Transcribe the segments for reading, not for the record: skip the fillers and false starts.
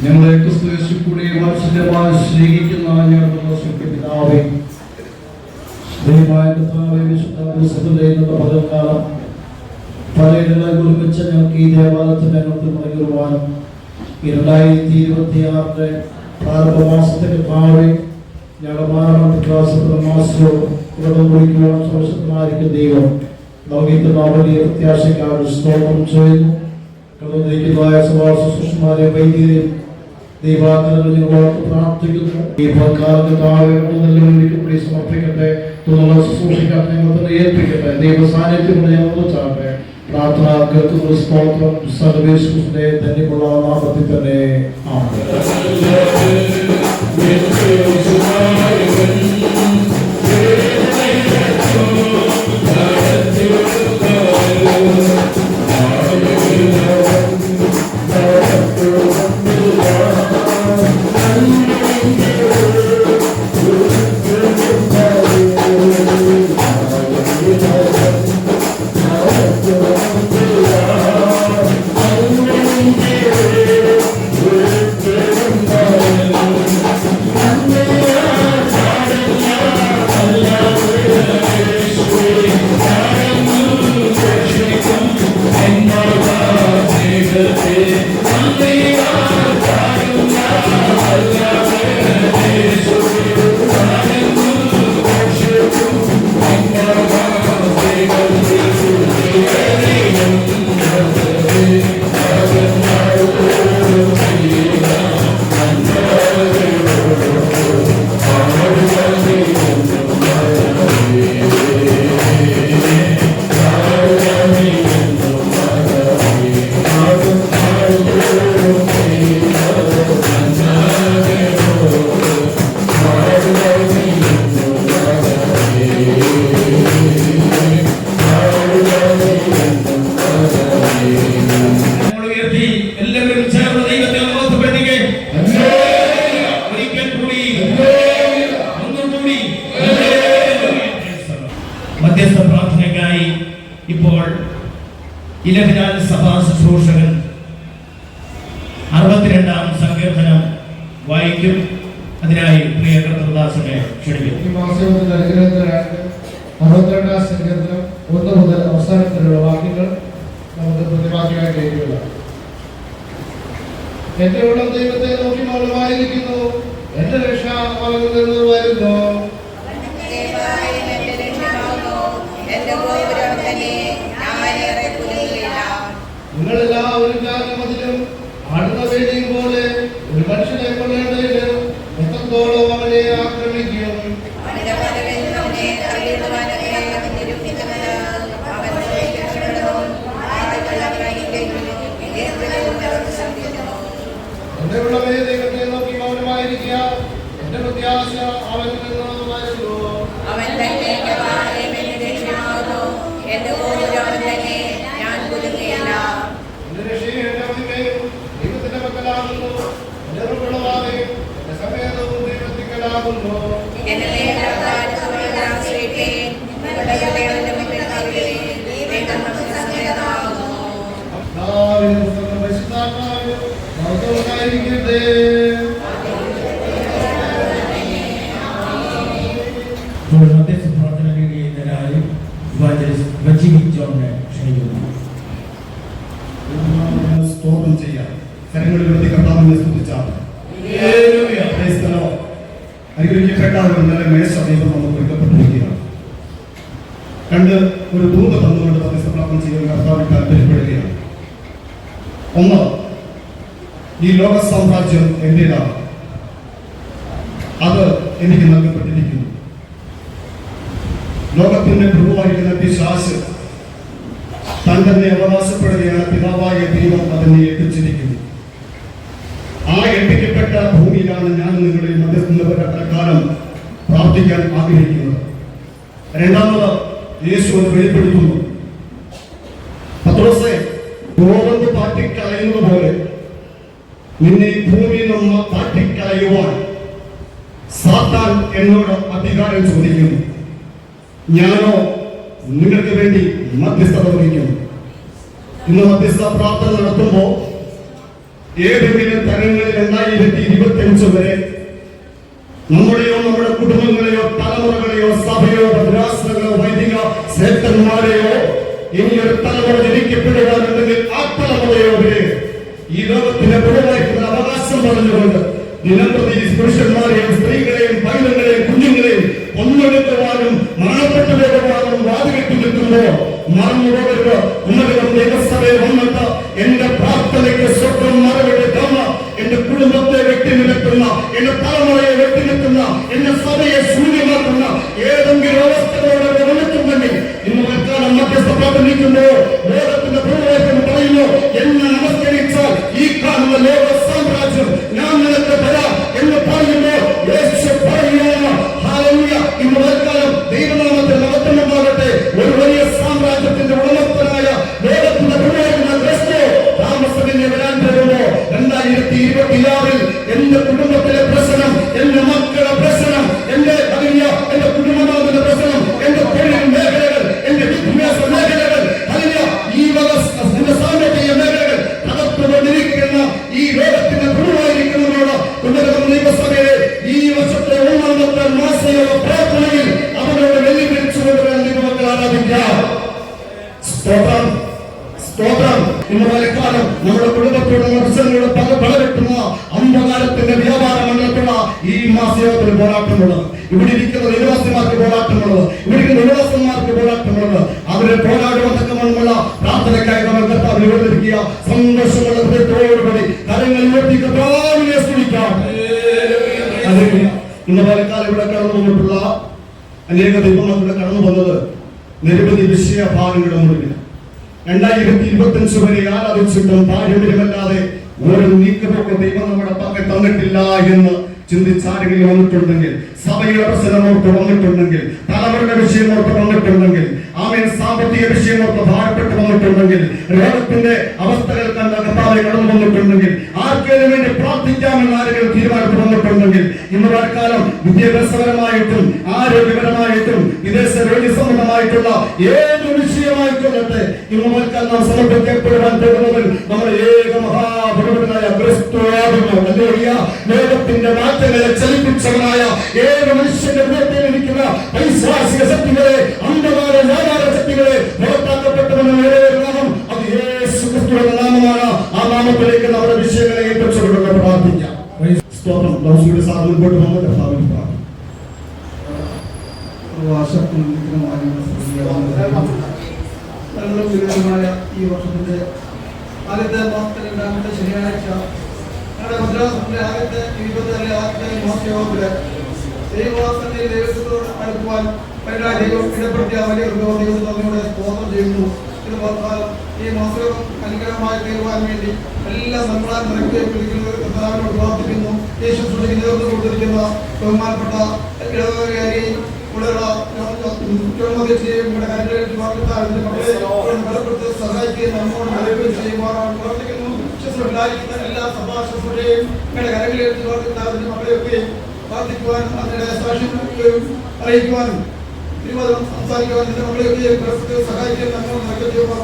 ഞങ്ങളെ ക്രിസ്തുയേശുവിൽ കൂടി വാത്സല്യമായി സ്നേഹിക്കുന്ന ഞങ്ങളുടെ പിതാവേ, ദൈവമായ കർത്താവേ, വിശുദ്ധ ദിവസത്തിന്റെ പകൽക്കാലം പലയിടങ്ങളിൽ ഒരുമിച്ച് ഞങ്ങൾക്ക് ഈ ദേവാലയത്തിന്റെ അംഗത്തിൽ മടങ്ങിടുവാനും 2026 പ്രാരംഭ മാസത്തെ കർത്താവേ, ഞങ്ങളുടെ മാസവും വ്രതം കുറിക്കുവാൻ സുരക്ഷിതമായിരിക്കും ദൈവം നൽകിയിട്ടുള്ള വലിയ പ്രത്യാശയ്ക്കാണ് സ്തോത്രം ചെയ്യുന്നു. കടന്നിരിക്കുന്നതായ സഭാശുശ്രൂഷമാരെ വൈദ്യരെയും ദൈവാഗ്രഹങ്ങൾ ഞങ്ങളോട് പ്രാർത്ഥിക്കുന്നു. ഈ പൽക്കാലത്ത് താഴെ സമർപ്പിക്കട്ടെ, തുടർന്ന് ശുശ്രൂഷിക്കാത്ത ഞങ്ങൾ തന്നെ ഏൽപ്പിക്കട്ടെ. ദൈവ സാന്നിധ്യം ഞങ്ങൾ ചാട്ടെ. പ്രാർത്ഥന കേൾക്കുന്ന സ്തോത്രം സർവേശ്വരന്റെ ധന്യമുള്ള നാമത്തിൽ തന്നെ ആമേൻ. മധ്യസ്ഥ പ്രാർത്ഥനയ്ക്കായി ഇപ്പോൾ ഇലവിനാൽ സഭാ ശുശ്രൂഷകൻ 62-ാം സങ്കീർത്തനം വായിക്കും. അതിനായി പ്രിയ കർത്തൃദാസനെ ക്ഷണിക്കും. ഈ മാസത്തിൽ അനുഗ്രഹത്തിനായിട്ട് 62-ാം സങ്കീർത്തനം 1 മുതൽ അവസാനത്തിലുള്ള വാക്യങ്ങൾ നമുക്ക് പ്രതിപാദ്യമായിട്ട് ഏറ്റുകൊള്ള. എന്റെ ഉള്ളം ദൈവത്തെ നോക്കി മൗനമായിരിക്കുന്നു, എന്റെ രക്ഷ അവനിൽ നിന്ന് വരുന്നു. നിങ്ങളെല്ലാവരും മതിലും ആടുന്ന വേദിയും പോലെ ഒരു മനുഷ്യനെ കൊല്ലേണ്ടതിന് എത്രത്തോളം അവനെ ആക്രമിക്കും. എന്റെ ഉള്ളവേ, ദൈവത്തെ നോക്കി മൗനമായിരിക്കുക, എന്റെ പ്രത്യാശ അവനിൽ നിന്ന് വരുന്നു. ദൈവത്തിന്റെ മക്കളാകുന്നു, സമയവും ദൈവത്തിലാകുന്നു. സ്തോത്രം ചെയ്യാം. കരങ്ങളിലൂടെ കർത്താവിനെ സ്തുതിച്ചാൽ അനുഗ്രഹിക്കപ്പെട്ടാൽ മേശ ദൈവം നമുക്ക് ഒരുക്കപ്പെട്ടിരിക്കുകയാണ്. രണ്ട് ഒരു ദൂത തന്നുകൊണ്ട് മധ്യസ്ഥ പ്രാർത്ഥന ചെയ്യാൻ കർത്താവിൽ താല്പര്യപ്പെടുകയാണ്. ഒന്ന്, ഈ ലോക സാമ്രാജ്യം എന്റേതാണ്, അത് എനിക്ക് നൽകപ്പെട്ടിരിക്കുന്നു. ലോകത്തിന്റെ പ്രഭുവായിരിക്കുന്ന പിശാച് താൻ തന്നെ അവകാശപ്പെടുകയാണ്. പിതാവായ ദൈവം അതിനെ ഏൽപ്പിച്ചിരിക്കുന്നു. ആ ഏൽപ്പിക്കപ്പെട്ട ഭൂമിയിലാണ് ഞാൻ നിങ്ങളുടെ മധ്യസ്ഥ പ്രകാരം പ്രാർത്ഥിക്കാൻ ആഗ്രഹിക്കുന്നത്. രണ്ടാമത്, യേശു അത് വെളിപ്പെടുത്തുന്നു. പത്രോസേ, ഗോതമ്പ് പാറ്റിക്കളയുന്നത് പോലെ നിന്നെ ഭൂമിയിൽ നിന്ന് പാറ്റിക്കളയുവാൻ സാത്താൻ എന്നോട് അധികാരം ചോദിക്കുന്നു. ഞാനോ നിങ്ങൾക്ക് വേണ്ടി മധ്യസ്ഥത വഹിക്കുന്നു. ഇന്ന് മധ്യസ്ഥ പ്രാർത്ഥന നടത്തുമ്പോൾ ഏതെങ്കിലും തരങ്ങളിൽ 2025 വരെ നമ്മുടെയോ നമ്മുടെ കുടുംബങ്ങളെയോ തലമുറകളെയോ സഭയോ ഭദ്രാസനങ്ങളോ വൈദിക ശ്രേഷ്ഠന്മാരെയോ ഇനിയൊരു തലമുറ ജനിക്കപ്പെടുവാനുണ്ടെങ്കിൽ ആ തലമുറയോടെ ഈ ലോകത്തിന്റെ പുറമായിട്ടുള്ള അവകാശം പറഞ്ഞുകൊണ്ട് ദിനംപ്രതി പുരുഷന്മാരെയും സ്ത്രീകളെയും പൈതങ്ങളെയും കുഞ്ഞുങ്ങളെയും ഒന്നെടുക്കുവാനും മരണപ്പെട്ടു പോകുവാനും വാതികെട്ടി നിൽക്കുമ്പോ മറന്നുപോകരുത്. ഉന്നതം ദൈവസഭയിൽ വന്നിട്ട് എന്റെ പ്രാർത്ഥനയ്ക്ക് സ്വന്തം മറുപടി തന്ന എന്റെ കുടുംബത്തെ വെട്ടിനിൽക്കുന്ന, എന്റെ തലമുറയെ വെട്ടിനിൽക്കുന്ന, എന്റെ സഭയെ ശൂന്യമാക്കുന്ന ഏതെങ്കിലും അവസ്ഥകളോടെ വന്നിട്ടുണ്ടെങ്കിൽ ഇന്ന് മറ്റാലും മധ്യസ്ഥ പ്രാർത്ഥനിക്കുമ്പോ ലോകത്തിന്റെ പൂർവ്വം പറയുന്നു, എന്നെ നമസ്കരിച്ചാൽ ഈ കാണുന്ന ലോക സാമ്രാജ്യം ഞാൻ നിനക്ക് തരാം എന്ന് പറയുമ്പോ യേശു പറയുകയാണ്. ഹല്ലേലൂയ. ഇന്ന് മറ്റാലും ദൈവനാമത്തിൽ മഹത്വമുണ്ടാകട്ടെ. ഒരു വലിയ സാമ്രാജ്യത്തിന്റെ ഉടമസ്ഥനായ ലോകത്തിന്റെ പൂർവ്വ ക്രിസ്തു താമസത്തിന്റെ വരാൻ പോകുമ്പോ 2026 എന്റെ കുടുംബത്തിലെ പ്രശ്നം, എന്റെ മക്കളുടെ പ്രശ്നം, എന്റെ കുടുംബനാഥന്റെ പ്രശ്നം, എന്റെ തൊഴിൽ മേഖലകൾ, എന്റെ വിദ്യാഭ്യാസ മേഖലകൾ, ഈ എന്റെ സാമ്പത്തിക മേഖലകൾ തകർത്തുകൊണ്ടിരിക്കുന്ന ഈ ലോകത്തിന്റെ ഗുരുവായിരിക്കുന്നവരോട് ഉന്നതം ദൈവസഭയിലെ ഈ വർഷത്തെ 1-ാമത്തെ മാസയോഗ പ്രാർത്ഥനയിൽ അവരോട് വെല്ലുവിളിച്ചുകൊണ്ട് നിങ്ങൾക്ക് ആരാധിക്കാം. സ്തോത്രം, സ്തോത്രം. ഇന്ന് കാലം നമ്മുടെ കുടുംബത്തോടുള്ള പ്രശ്നങ്ങളുടെ പലവെട്ടുന്ന അന്ധകാരത്തിന്റെ വ്യാപാര മണ്ഡലത്തുള്ള ഈ മാസയോഗത്തിന് പോരാട്ടമുള്ളത്, ഇവിടെ ഇരിക്കുന്ന നിവാസിമാർക്ക് പോരാട്ടമുള്ളത്, ഇവിടെ ഇരിക്കുന്ന നിവാസന്മാർക്ക് പോരാട്ടമുള്ളത്. അവരെ പോരാടുവതക്കമുള്ള പ്രാർത്ഥനയ്ക്കായി നമ്മൾ കർത്താവിനെ വിളിക്കുക. സന്തോഷമുള്ള ഹൃദയത്തോടുകൂടി കരങ്ങൾ ഉയർത്തി കർത്താവിനെ സ്തുതിക്കാം. ഇന്ന് കാലം ഇവിടെ കടന്നു വന്നിട്ടുള്ള അനേക ദൈവമക്കളെ കടന്നു വന്നത് നിരവധി വിഷയഭാഗങ്ങളുടെ മുന്നിൽ 2025 വരെ ആരാധിച്ചിട്ടും പാരമ്പര്യമല്ലാതെ ഒരു നീക്കമൊക്കെ ദൈവം നമ്മുടെ പക്കൽ തന്നിട്ടില്ല എന്ന് ചിന്തിച്ചാരെങ്കിലും വന്നിട്ടുണ്ടെങ്കിൽ, സഭയുടെ പ്രശ്നമോർത്ത് വന്നിട്ടുണ്ടെങ്കിൽ, തലമുറയുടെ വിഷയമോർത്ത് വന്നിട്ടുണ്ടെങ്കിൽ, ആമേൻ സാമ്പത്തിക വിഷയമോർത്ത് ഭാരപ്പെട്ട് വന്നിട്ടുണ്ടെങ്കിൽ, രോഗത്തിന്റെ അവസ്ഥകൾ കണ്ട കർത്താവെ കടന്നു വന്നിട്ടുണ്ടെങ്കിൽ, ആർക്കേലും വേണ്ടി പ്രാർത്ഥിക്കാമെന്ന് ആരെങ്കിലും തീരുമാനത്തിൽ വന്നിട്ടുണ്ടെങ്കിൽ, ഇന്ന് കാലം വിദ്യാഭ്യാസപരമായിട്ടും ആരോഗ്യപരമായിട്ടും വിദേശ രോഗി സംബന്ധമായിട്ടുള്ള ഏത് വിഷയമായിക്കൊള്ളട്ടെ, ഇന്ന് നാം സമർപ്പിക്കപ്പെടുവാൻ പോകുന്നവൻ നമ്മുടെ ഏക മഹാഭഗവനായ ക്രിസ്തുവാകുന്നു. ഹല്ലേലൂയ. ലോകത്തിന്റെ മാറ്റങ്ങളെ ചലിപ്പിച്ചവനായ ഏക മനുഷ്യന്റെ ഹൃദയത്തിലിരിക്കുന്ന പൈശാചിക ശക്തികളെ, അന്ധകാര വ്യാപാര ശക്തികളെ പുറത്താക്കപ്പെട്ടവനും ഒരേ നാമം, അത് യേശു ക്രിസ്തുവിന്റെ നാമമാണ്. ആ നാമത്തിലേക്ക് നമ്മുടെ വിഷയങ്ങളെ ഏൽപ്പിച്ചുകൊണ്ട് പ്രാർത്ഥിക്കാം. സ്തോത്രം. ദൗസിയുടെ സാധനം മുൻപോട്ട് വന്ന് കർത്താവിനെ പ്രാർത്ഥിക്കാം. ഈ വർഷത്തിന്റെ ആദ്യത്തെ മാസത്തിലെ 2-ാമത്തെ ശനിയാഴ്ച ഞങ്ങളുടെ മദ്രാസിന്റെ ആദ്യത്തെ 26ാമത്തെ മാസയോഗത്തില് ദൈവവാസത്തിൽ ദൈവത്തോട് അടുക്കുവാൻ ദൈവം ഇടപ്പെടുത്തിയ വലിയ ദൈവത്തോടെ സ്തോത്രം ചെയ്യുന്നു. ഇത് വർഷകാലം ഈ മാസയോഗം അനുഗ്രഹമായി തീരുവാൻ വേണ്ടി എല്ലാ നമ്മളാൽ നിറയ്ക്കപ്പെട്ടിരിക്കുന്നത് പ്രാർത്ഥിക്കുന്നു. യേശു നേതൃത്വം കൊടുത്തിരിക്കുന്ന ബഹുമാനപ്പെട്ട ഇടവകാരിയെയും സഹായിക്കുകയും നമ്മോട് നൽകുകയും ചെയ്യുവാനാണ് പ്രവർത്തിക്കുന്നു. എല്ലാ സഭാശുശ്രൂഷയും നിങ്ങളുടെ കരങ്ങളിലെത്തി മക്കളെയൊക്കെയും പ്രാർത്ഥിക്കുവാനും അതിന്റെ സാക്ഷ്യം അറിയിക്കുവാനും തിരുവനന്തപുരം സംസാരിക്കുവാനും എന്റെ മക്കളെയൊക്കെ സഹായിക്കുകയും നമ്മോട് നൽകുകയും ചെയ്യുവാൻ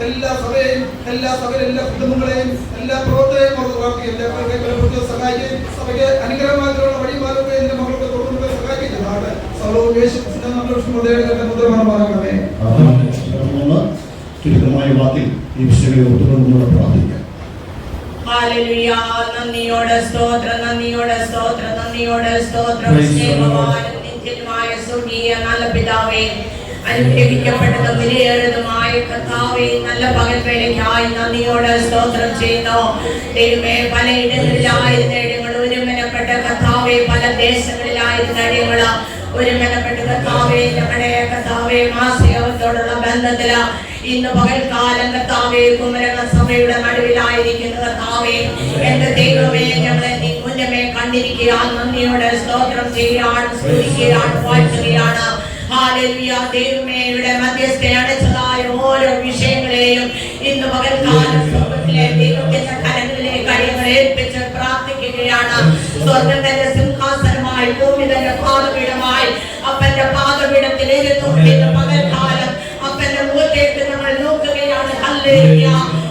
എല്ലാ സഭയെയും എല്ലാ കുടുംബങ്ങളെയും എല്ലാ പ്രവർത്തനയും ഓർത്ത് പ്രാർത്ഥിക്കുകയും സഹായിക്കുകയും സഭയ്ക്ക് അനുഗ്രഹമായിട്ടുള്ള വഴിമാലൊക്കെ എന്റെ മക്കൾക്ക് തുടർന്ന് സഹായിക്കുകയും ചെയ്യുന്നതാണ്. സർവ്വവും യേശുക്രിസ്തുവിന്റെ മുദ്രയുടെ ചുരുക്കമായ വാക്കിൽ ഈ വിഷയങ്ങളെ ഒത്തുകൊണ്ടുകൂടെ പ്രാർത്ഥിക്കാം. ഹല്ലേലൂയ. നന്ദിയോടെ സ്തോത്രം, നന്ദിയോടെ സ്തോത്രം, നന്ദിയോടെ സ്തോത്രം. സ്നേഹവാനും നിത്യനുമായ സ്വർഗീയ നല്ല പിതാവേ, അനുഗ്രഹിക്കപ്പെട്ടതും വിലയേറിയതുമായ കർത്താവേ, നല്ല പകൽ വേളയ്ക്കായി നന്ദിയോടെ സ്തോത്രം ചെയ്യുന്നു. ദൈവമേ, പലയിടങ്ങളിലായിരുന്ന ഇടങ്ങൾ ഒരുമനപ്പെട്ട കർത്താവേ, പല ദേശങ്ങളിലായിരുന്ന ഇടങ്ങൾ ഒരുമനപ്പെട്ട കർത്താവേ, ഞങ്ങളുടെ കർത്താവേ മാസയോഗത്തോടുള്ള ബന്ധത്തില് ഇന്ന് പകൽക്കാലം കർത്താവേ കുമരക സഭയുടെ നടുവിലായിരിക്കുന്ന കർത്താവേ, എന്റെ ദൈവമേ, ഞങ്ങളെ നീ മുന്നമേ കണ്ടിരിക്കുകയാണ്. നന്ദിയോടെ സ്തോത്രം ചെയ്യുകയാണ്, സ്തുതിക്കുകയാണ്, വാഴ്ത്തുകയാണ്. ഹല്ലേലൂയ. ദൈവമേയുടെ മധ്യസ്ഥ അടച്ചതായ ഓരോ വിഷയങ്ങളെയും ഇന്ന് പകൽക്കാലം സ്വർഗ്ഗത്തിലെ ദൈവത്തിന്റെ കരങ്ങളിലേക്ക് അടിയങ്ങൾ ഏൽപ്പിച്ച് പ്രാർത്ഥിക്കുകയാണ്. സ്വർഗ്ഗം തന്റെ സിംഹാസനമായി, ഭൂമി തന്റെ പാദപീഠമായി, അപ്പന്റെ പാദപീഠത്തിൽ ഇരുന്നു ഇന്ന് പകൽക്കാലം അപ്പന്റെ മുഖത്തേക്ക് നമ്മൾ നോക്കുകയാണ്. ഹല്ലേലൂയ.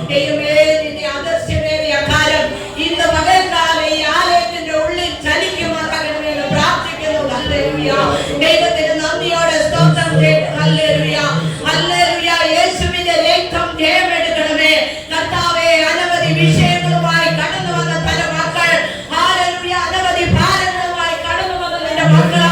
ദൈവമേ, നിന്റെ അദൃശ്യമേറിയ കാലം ഇന്ന് പകൽക്കാലം ഈ ആലയത്തിന്റെ ഉള്ളിൽ ചലിക്കുമാറാകണമേ എന്ന് പ്രാർത്ഥിക്കുന്നു. ഹല്ലേലൂയ. ദൈവത്തിന് നന്ദിയോടെ സ്തോത്രം ചെയ്യുന്നു. ഹല്ലേലൂയ. ഹല്ലേലൂയ. യേശുവിന്റെ രക്തം ജയമെടുക്കണമേ കർത്താവേ. അനവധി വിഷയങ്ങളുമായി കടന്നു വന്ന പല മക്കൾ, ഹല്ലേലൂയ, അനവധി ഭാരങ്ങളുമായി കടന്നു വന്ന നിന്റെ മക്കൾ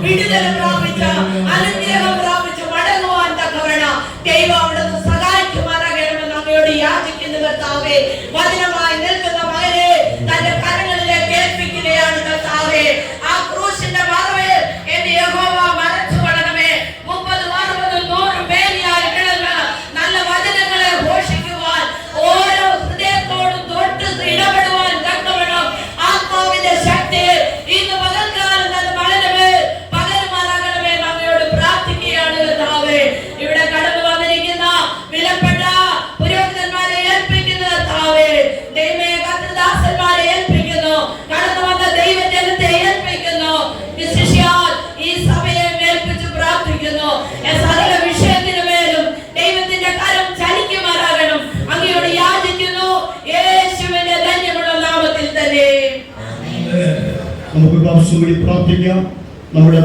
വിടുതൽ പ്രാപിച്ച് അനുഗ്രഹം പ്രാപിച്ച് മടങ്ങുവാൻ തക്കവണ്ണം ദൈവം അവിടുന്ന് സഹായിക്കുമാറാകണമെന്ന് അങ്ങയോട് യാചിക്കുന്നു കർത്താവേ. വചനമായി നിൽക്കുന്ന മകനെ തന്റെ കരങ്ങളിലേക്ക് ഏൽപ്പിക്കുകയാണ് കർത്താവേ. ആ ക്രൂശിന്റെ മറവിൽ എന്റെ യഹോവ മറച്ചു കൊള്ളണമേ. 30, 60, 100 പേരിയായി കിടന്ന് നല്ല വചനങ്ങളെ ഘോഷിക്കുവാൻ, ഓരോ ഹൃദയത്തോടും തൊട്ട് ഇടപെടുവാൻ തക്കവണ്ണം ആത്മാവിന്റെ ശക്തി ഇന്ന് പകൽക്കാലം തന്നെ മകനമേ പകരുമാറാകണമേ അങ്ങയോട് പ്രാർത്ഥിക്കുകയാണ് കർത്താവേ. ഇവിടെ കടന്നു വന്നിരിക്കുന്ന വിലപ്പെട്ട പുരോഹിതന്മാരെ ഏൽപ്പിക്കുന്ന കർത്താവേ, ദൈവമേ, കർത്തൃദാസന്മാരെ ഏൽപ്പിക്കുന്നു, കടന്നു വന്ന ദൈവജനത്തെ ഏൽപ്പിക്കുന്നു, വിശിഷ്യാൽ ഈ സഭയെ ഏൽപ്പിച്ച് പ്രാർത്ഥിക്കുന്നു. സകല വിഷയത്തിനു മേലും ദൈവത്തിന്റെ കരം ചലിക്കുമാറാകണം അങ്ങയോട് യാചിക്കുന്നു, യേശുവിന്റെ ധന്യമുള്ള നാമത്തിൽ തന്നെ. നമുക്ക് പ്രാവശ്യം കൂടി പ്രാർത്ഥിക്കാം. നമ്മുടെ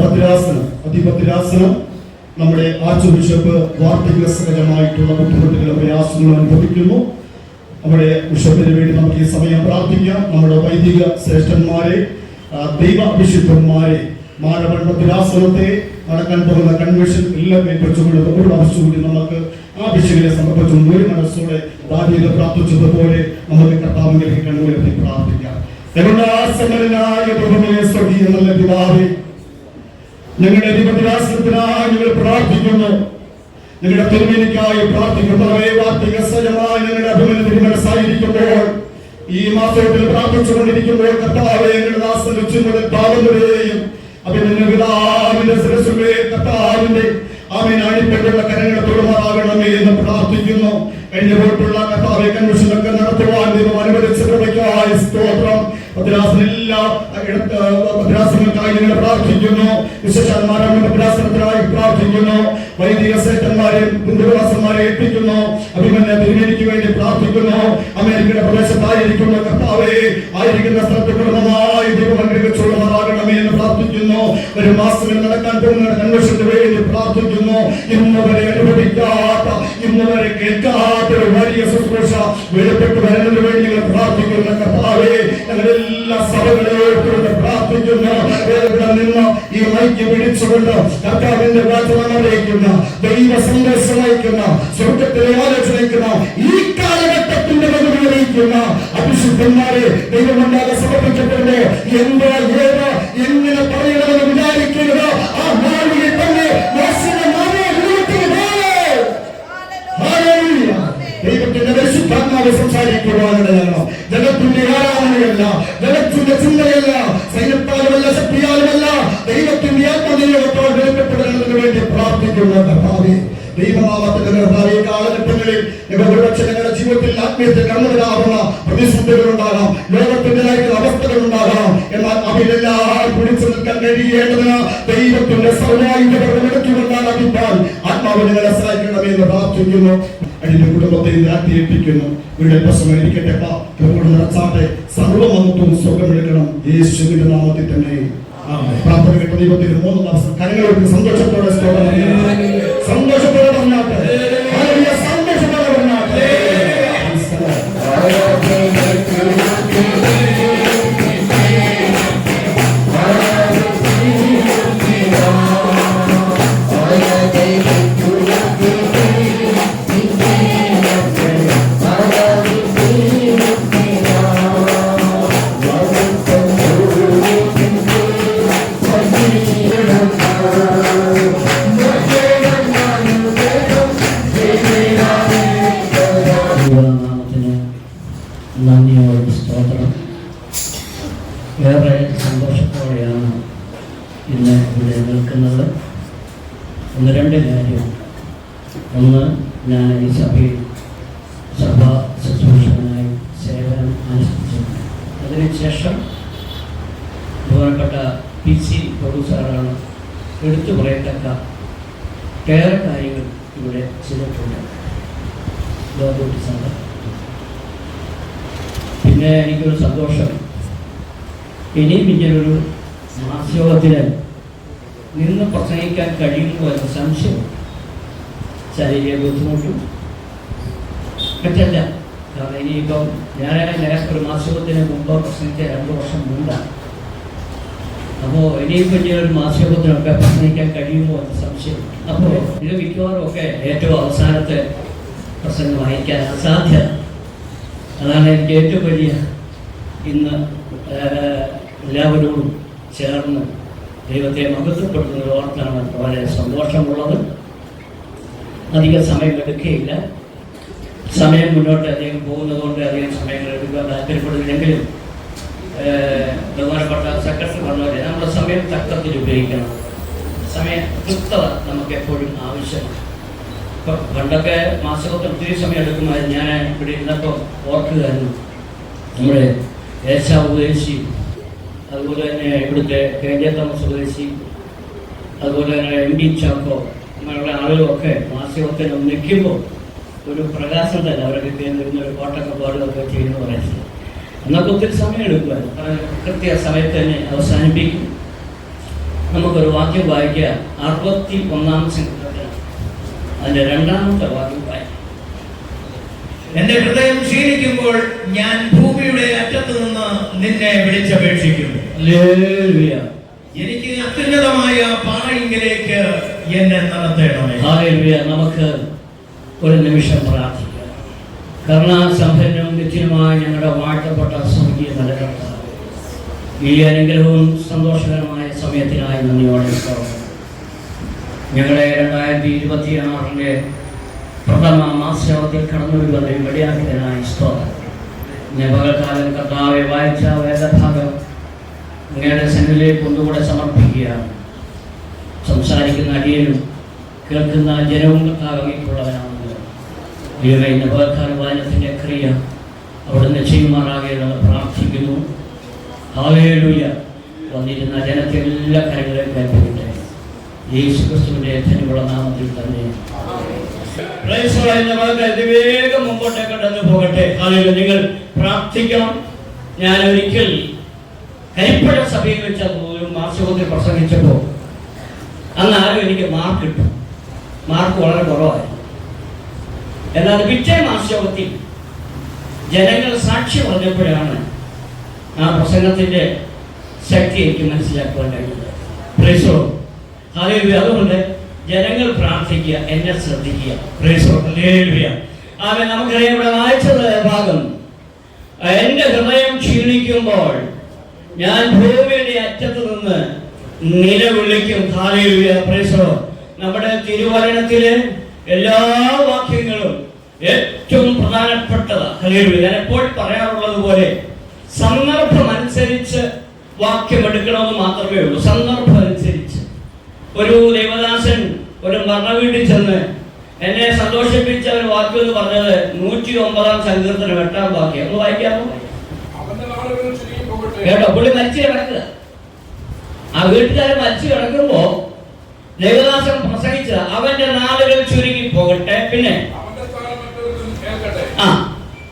അതിപത്രാസനം നമ്മുടെ ആർച്ച് ബിഷപ്പ് വാർദ്ധക്യ സഹജമായിട്ടുള്ള ബുദ്ധിമുട്ടുകളും പ്രയാസങ്ങളും അനുഭവിക്കുന്നു. നമ്മുടെ ബിഷപ്പിന് വേണ്ടി നമുക്ക് ഈ സമയം പ്രാർത്ഥിക്കാം. നമ്മുടെ വൈദിക ശ്രേഷ്ഠന്മാരെ, ദൈവ അഭിഷിക്തന്മാരെ, മാനവൻ ഭദ്രാസനത്തെ നടക്കാൻ പോകുന്ന കൺവെൻഷൻ എല്ലാം ഏൽപ്പിച്ചുകൊണ്ട് ഒരു പ്രാവശ്യം കൂടി നമുക്ക് ആ അഭിഷേകനെ സമർപ്പിച്ചുകൊണ്ട് ഒരു മനസ്സോടെ ദാവീദ് പ്രാർത്ഥിച്ചതുപോലെ നമുക്ക് കർത്താവിലേക്ക് കണ്ണുയർത്തി പ്രാർത്ഥിക്കാം. നല്ല പിതാവേ, ഞങ്ങളുടെ അധിപതിരാസനത്തിനായി ഞങ്ങൾ പ്രാർത്ഥിക്കുന്നു. ഞങ്ങളുടെ തിരുമേനിക്കായി പ്രാർത്ഥിക്കുന്നവരെ വാർത്തക സജമായി ഞങ്ങളുടെ അഭിമന്യത്തിന് മനസ്സായിരിക്കുമ്പോൾ ഈ മാസത്തിൽ പ്രാർത്ഥിച്ചുകൊണ്ടിരിക്കുമ്പോൾ കർത്താവേ, ഞങ്ങളുടെ ദാസൻ ഉച്ച മുതൽ പാദം വരെയും അഭിമന്യ ശിരസുമേ കർത്താവിന്റെ അണിപ്പെട്ടുള്ള കരങ്ങളെ തൊടുമാറാകണമേ എന്ന് പ്രാർത്ഥിക്കുന്നു. കഴിഞ്ഞ പോയിട്ടുള്ള കർത്താവെ കൺവെൻഷനൊക്കെ നടത്തുവാൻ ദൈവം അനുവദിച്ച കൃപയ്ക്കായി സ്തോത്രം. ഭദ്രാസനങ്ങൾക്കായി ഞങ്ങൾ പ്രാർത്ഥിക്കുന്നു. വിശേഷന്മാരും ഭദ്രാസനത്തിനായി പ്രാർത്ഥിക്കുന്നു. വൈദിക ശ്രേഷ്ഠന്മാരെ ബന്ധുവാസന്മാരെ ഏൽപ്പിക്കുന്നു. അഭിമന്യ തിരുമേനിക്ക് വേണ്ടി പ്രാർത്ഥിക്കുന്നു. അമേരിക്കയുടെ പ്രദേശത്തായിരിക്കുന്ന കർത്താവെ, ആയിരിക്കുന്ന സ്ഥലത്ത് കുടുംബമായി ദൈവം അനുഗ്രഹിച്ചുള്ളവരാകണമേ എന്ന് പ്രാർത്ഥിക്കുന്നു. ഒരു മാസത്തിൽ നടക്കാൻ പോകുന്ന കൺവെൻഷന് വേണ്ടി പ്രാർത്ഥിക്കുന്നു. ഇന്നുവരെ അനുഭവിക്കാത്ത, ഇന്നുവരെ കേൾക്കാത്ത ഒരു വലിയ ശുശ്രൂഷ വെളിപ്പെട്ട് വരുന്നതിന് വേണ്ടി ഞങ്ങൾ പ്രാർത്ഥിക്കുന്നു. കർത്താവെ, ഞങ്ങളെല്ലാ സഭകളെയും പ്രാർത്ഥിക്കുന്നു. നിന്ന് ഈ മൈക്ക് പിടിച്ചുകൊണ്ട് കർത്താവിന്റെ വാചനം അറിയിക്കുന്ന, ദൈവ സന്ദേശം അയക്കുന്ന, സ്വർഗത്തിലെ ആലോചനയ്ക്കുന്ന, ഈ കാലഘട്ടത്തിന്റെ വകുപ്പ് അറിയിക്കുന്ന അഭിഷിക്തന്മാരെ ദൈവമണ്ടാകെ സമർപ്പിച്ചിട്ടുണ്ട്. എന്താ ഏത് എങ്ങനെ പറയണമെന്ന് വിചാരിക്കുന്നത് ആ നാളിൽ തന്നെ ദൈവത്തിന്റെ പരിശുദ്ധാത്മാവ് സംസാരിക്കുവാനിടയാകണം. ജനത്തിന്റെ ആരാധനയല്ല, ജനത്തിന്റെ ചിന്തയല്ല, സൈന്യത്താലുമല്ല, ശക്തിയാലുമല്ല, ദൈവത്തിന്റെ ആത്മനിയോഗത്തോട് വെളിപ്പെട്ടുവരുന്നതിന് വേണ്ടി പ്രാർത്ഥിക്കുന്ന കർത്താവേ, ദൈവനാമത്തിന്റെ കർത്താവേ, ഈ കാലഘട്ടങ്ങളിൽ ഒരുപക്ഷെ ഞങ്ങളുടെ ജീവിതത്തിൽ ആത്മീയത്തിൽ കടന്നു വരാവുന്ന പ്രതിസന്ധികൾ ഉണ്ടാകാം, ലോകത്തിൻ്റെതായിട്ടുള്ള അവസ്ഥകൾ ഉണ്ടാകാം. എന്നാൽ അവയിലെല്ലാം പിടിച്ചു നിൽക്കാൻ കഴിയേണ്ടതിന് ദൈവത്തിന്റെ സർവായുധം എടുത്തുകൊണ്ടാണ് അഭിപ്രായം. ആത്മാവ് ഞങ്ങളെ സഹായിക്കണമേ എന്ന് പ്രാർത്ഥിക്കുന്നു. അതിന്റെ കുടുംബത്തെ ഏൽപ്പിക്കുന്നു. ഇവിടെ പ്രശ്നമായിരിക്കട്ടെ, നിറച്ചാട്ടെ, സർവമത്വവും സുഖമെടുക്കണം യേശുവിന്റെ നാമത്തിൽ തന്നെ. പ്രാർത്ഥന കേട്ട ദൈവത്തിന് 3 ദിവസം കരങ്ങളോട് സന്തോഷത്തോടെ സന്തോഷത്തോടെ പറഞ്ഞാട്ടെ, സന്തോഷത്തോടെ പറഞ്ഞാട്ടെ. നന്ദിയോട് സ്തോത്രം. ഏറെ സന്തോഷത്തോടെയാണ് ഇന്ന് ഇവിടെ നിൽക്കുന്നത്. 1-2 കാര്യം. ഒന്ന്, ഞാൻ ഈ സഭയിൽ സഭാ ശുശ്രൂഷകനായി സേവനം അനുഷ്ഠിച്ചു. അതിനുശേഷം ബഹുമാനപ്പെട്ട PC പ്രൊഡ്യൂസറാണ് എടുത്തു പറയത്തക്ക ഏറെ കാര്യങ്ങൾ ഇവിടെ ചെയ്തിട്ടുണ്ട്. ലോകോട്ടിസാണ്. പിന്നെ എനിക്കൊരു സന്തോഷം, ഇനിയും ഇങ്ങനൊരു മാസയോഗത്തിന് നിന്ന് പ്രസംഗിക്കാൻ കഴിയുമോ എന്ന സംശയം. ശാരീരിക ബുദ്ധിമുട്ടും മറ്റല്ല. കാരണം ഇനിയിപ്പം ഞാൻ ഒരു മാസയോഗത്തിന് മുമ്പ് പ്രസംഗിച്ച 2 വർഷം മുമ്പാണ്. അപ്പോൾ ഇനിയിപ്പോൾ ഇങ്ങനൊരു മാസയോഗത്തിനൊക്കെ പ്രസംഗിക്കാൻ കഴിയുമോ എന്ന സംശയം. അപ്പോൾ ഇത് മിക്കവാറും ഒക്കെ ഏറ്റവും അവസാനത്തെ പ്രസംഗം വായിക്കാൻ അസാധ്യത. അതാണ് എനിക്ക് ഏറ്റവും വലിയ ഇന്ന് എല്ലാവരോടും ചേർന്ന് ദൈവത്തെ മഹത്വപ്പെടുത്തുന്ന ഒരു ഓർത്താണ് വളരെ സന്തോഷമുള്ളത്. അധിക സമയം എടുക്കുകയില്ല. സമയം മുന്നോട്ട് അധികം പോകുന്നതുകൊണ്ട് അധികം സമയങ്ങൾ എടുക്കാൻ താല്പര്യപ്പെടുന്നില്ലെങ്കിലും ബഹുമാനപ്പെട്ട സെക്രട്ടറി പറഞ്ഞ നമ്മുടെ സമയം തക്കത്തിൽ ഉപയോഗിക്കണം. സമയ കൃത്യത നമുക്ക് എപ്പോഴും ആവശ്യമാണ്. ഇപ്പം പണ്ടൊക്കെ മാസത്തിൽ ഒത്തിരി സമയം എടുക്കുമായിരുന്നു. ഞാൻ ഇവിടെ ഇരുന്നപ്പോൾ ഓർക്കുകയായിരുന്നു, നമ്മുടെ ഏശാ ഉപദേശി, അതുപോലെ തന്നെ ഇവിടുത്തെ കേന്ദ്രത്തമ സ്വദേശി, അതുപോലെ തന്നെ MD ചാക്കോ, അങ്ങനെയുള്ള ആളുകളൊക്കെ മാസത്തിൽ നിൽക്കുമ്പോൾ ഒരു പ്രകാശം തന്നെ അവരൊക്കെ കയറുന്നൊരു പാട്ടൊക്കെ പാടുകയൊക്കെ ചെയ്യുന്നു പറയുന്നത്. എന്നൊക്കെ ഒത്തിരി സമയം എടുക്കുമായിരുന്നു. കൃത്യ സമയത്ത് തന്നെ അവസാനിപ്പിക്കും. നമുക്കൊരു വാക്യം വായിക്കുക. 61-ാം സങ്കീർത്തനം അതിൻ്റെ 2-ാമത്തെ വാക്യം വായിക്കും. എന്റെ ഹൃദയം ക്ഷീണിക്കുമ്പോൾ ഞാൻ ഭൂമിയുടെ അറ്റത്ത് നിന്ന് നിന്നെ വിളിച്ചപേക്ഷിക്കും. ഹല്ലേലൂയ. എനിക്ക് അത്യുന്നതമായ പാറയിലേക്ക് എന്നെ നടത്തണമേ. ഹല്ലേലൂയ. നമുക്ക് ഒരു നിമിഷം പ്രാർത്ഥിക്കാം. കരുണാസമ്പന്നവും നിത്യനുമായ ഞങ്ങളുടെ വാഴ്ത്തപ്പെട്ട സ്വർഗീയ നിലനിർത്താൻ ഈ അനുഗ്രഹവും സന്തോഷകരമായ സമയത്തിനായി നന്ദിയോടെ സ്തോത്രം. ഞങ്ങളുടെ 2026 പ്രഥമ മാസയോഗത്തിൽ കടന്നു വരുവതിൽ വെടിയാക്കിയതിനായി സ്തോത്രം. പകൽക്കാലം കർത്താവെ വായിച്ച വേദഭാഗം അങ്ങയുടെ സന്നിധിയിലേക്ക് ഒന്നുകൂടെ സമർപ്പിക്കുകയാണ്. സംസാരിക്കുന്ന അടിയനും കേൾക്കുന്ന ജനവും കർത്താവുള്ളവനാണ്. ഇന്ന് പകൽക്കാല വായനത്തിൻ്റെ ക്രിയ അവിടുന്ന് ചെയ്യുമാറാകെ നമ്മൾ പ്രാർത്ഥിക്കുന്നു. ഹല്ലേലൂയ. വന്നിരുന്ന ജനത്തെ എല്ലാ കാര്യങ്ങളെയും കൈപ്പിടിട്ടെ യേശുക്രിസ്തുവിന്റെ ധന്യമുള്ള നാമത്തിൽ തന്നെ. വേഗം മുമ്പോട്ടേ കടന്നു പോകട്ടെ. ഹല്ലേലൂയ. നിങ്ങൾ പ്രാർത്ഥിക്കണം. ഞാൻ ഒരിക്കൽ കരിപ്പഴ സഭയിൽ വെച്ച ഒരു മാസയോഗത്തിൽ പ്രസംഗിച്ചപ്പോൾ അന്ന് ആരും എനിക്ക് മാർക്ക് കിട്ടും. മാർക്ക് വളരെ കുറവായിരുന്നു. എന്നാൽ പിറ്റേ മാസയോഗത്തിൽ ജനങ്ങൾ സാക്ഷി പറഞ്ഞപ്പോഴാണ് ആ പ്രസംഗത്തിന്റെ ശക്തി എനിക്ക് മനസ്സിലാക്കുവാൻ കഴിയുന്നത്. Praise hallelujah. അതുകൊണ്ട് ജനങ്ങൾ പ്രാർത്ഥിക്കുക, എന്നെ ശ്രദ്ധിക്കുക. Praise hallelujah. ആമേൻ. നമുക്കറിയാം, ഇവിടെ വായിച്ചത് ഭാഗം, എന്റെ ഹൃദയം ക്ഷീണിക്കുമ്പോൾ ഞാൻ ഭൂമിയുടെ അറ്റത്ത് നിന്ന് നിലവിളിക്കും. ഹല്ലേലൂയ. പ്രൈസ്. നമ്മുടെ തിരുവചനത്തിലെ എല്ലാ വാക്യങ്ങളും ഏറ്റവും പ്രധാനപ്പെട്ടത്. ഹല്ലേലൂയ. ഞാൻ എപ്പോഴും പറയാറുള്ളത് പോലെ സന്ദർഭം അനുസരിച്ച് വാക്യം എടുക്കണമെന്ന് മാത്രമേ ഉള്ളൂ. സന്ദർഭം അനുസരിച്ച്. ഒരു ദേവദാസൻ ഒരു മരണവീട്ടിൽ ചെന്ന് എന്നെ സന്തോഷിപ്പിച്ച ഒരു വാക്യം എന്ന് പറഞ്ഞത് 109-ാം സങ്കീർത്തനം 8-ാം വാക്യം. ഒന്ന് വായിക്കാമോ? കേട്ടോ, പുള്ളി മരിച്ചു കിടക്കുക. ആ വീട്ടുകാരെ മരിച്ചു കിടക്കുമ്പോ ദേവദാസൻ പ്രസംഗിച്ച അവന്റെ നാളുകൾ ചുരുങ്ങി പോകട്ടെ. പിന്നെ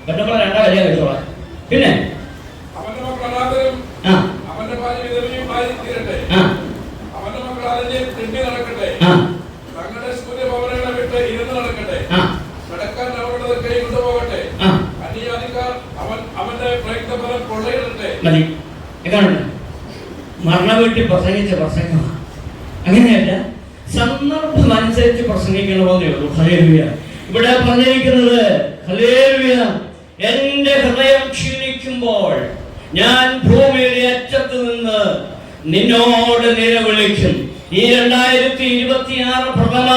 പെണ്ണുങ്ങളെ 2 കല്യാണം കഴിച്ചോളാം. പിന്നെ മതി. എങ്ങനെയുണ്ട് മരണ വീട്ടിൽ പ്രസംഗിച്ച പ്രസംഗമാണ്? അങ്ങനെയല്ല, സന്ദർഭം അനുസരിച്ച് പ്രസംഗിക്കണമെന്നേ ഉള്ളൂ. ഹല്ലേലൂയ. ഇവിടെ പറഞ്ഞിരിക്കുന്നത് ഹല്ലേലൂയ, എന്റെ ഹൃദയം ക്ഷീണിക്കുമ്പോൾ ഞാൻ ഭൂമിയുടെ അറ്റത്ത് നിന്ന് നിന്നോട് നിലവിളിക്കും. ഈ 2026 പ്രഥമ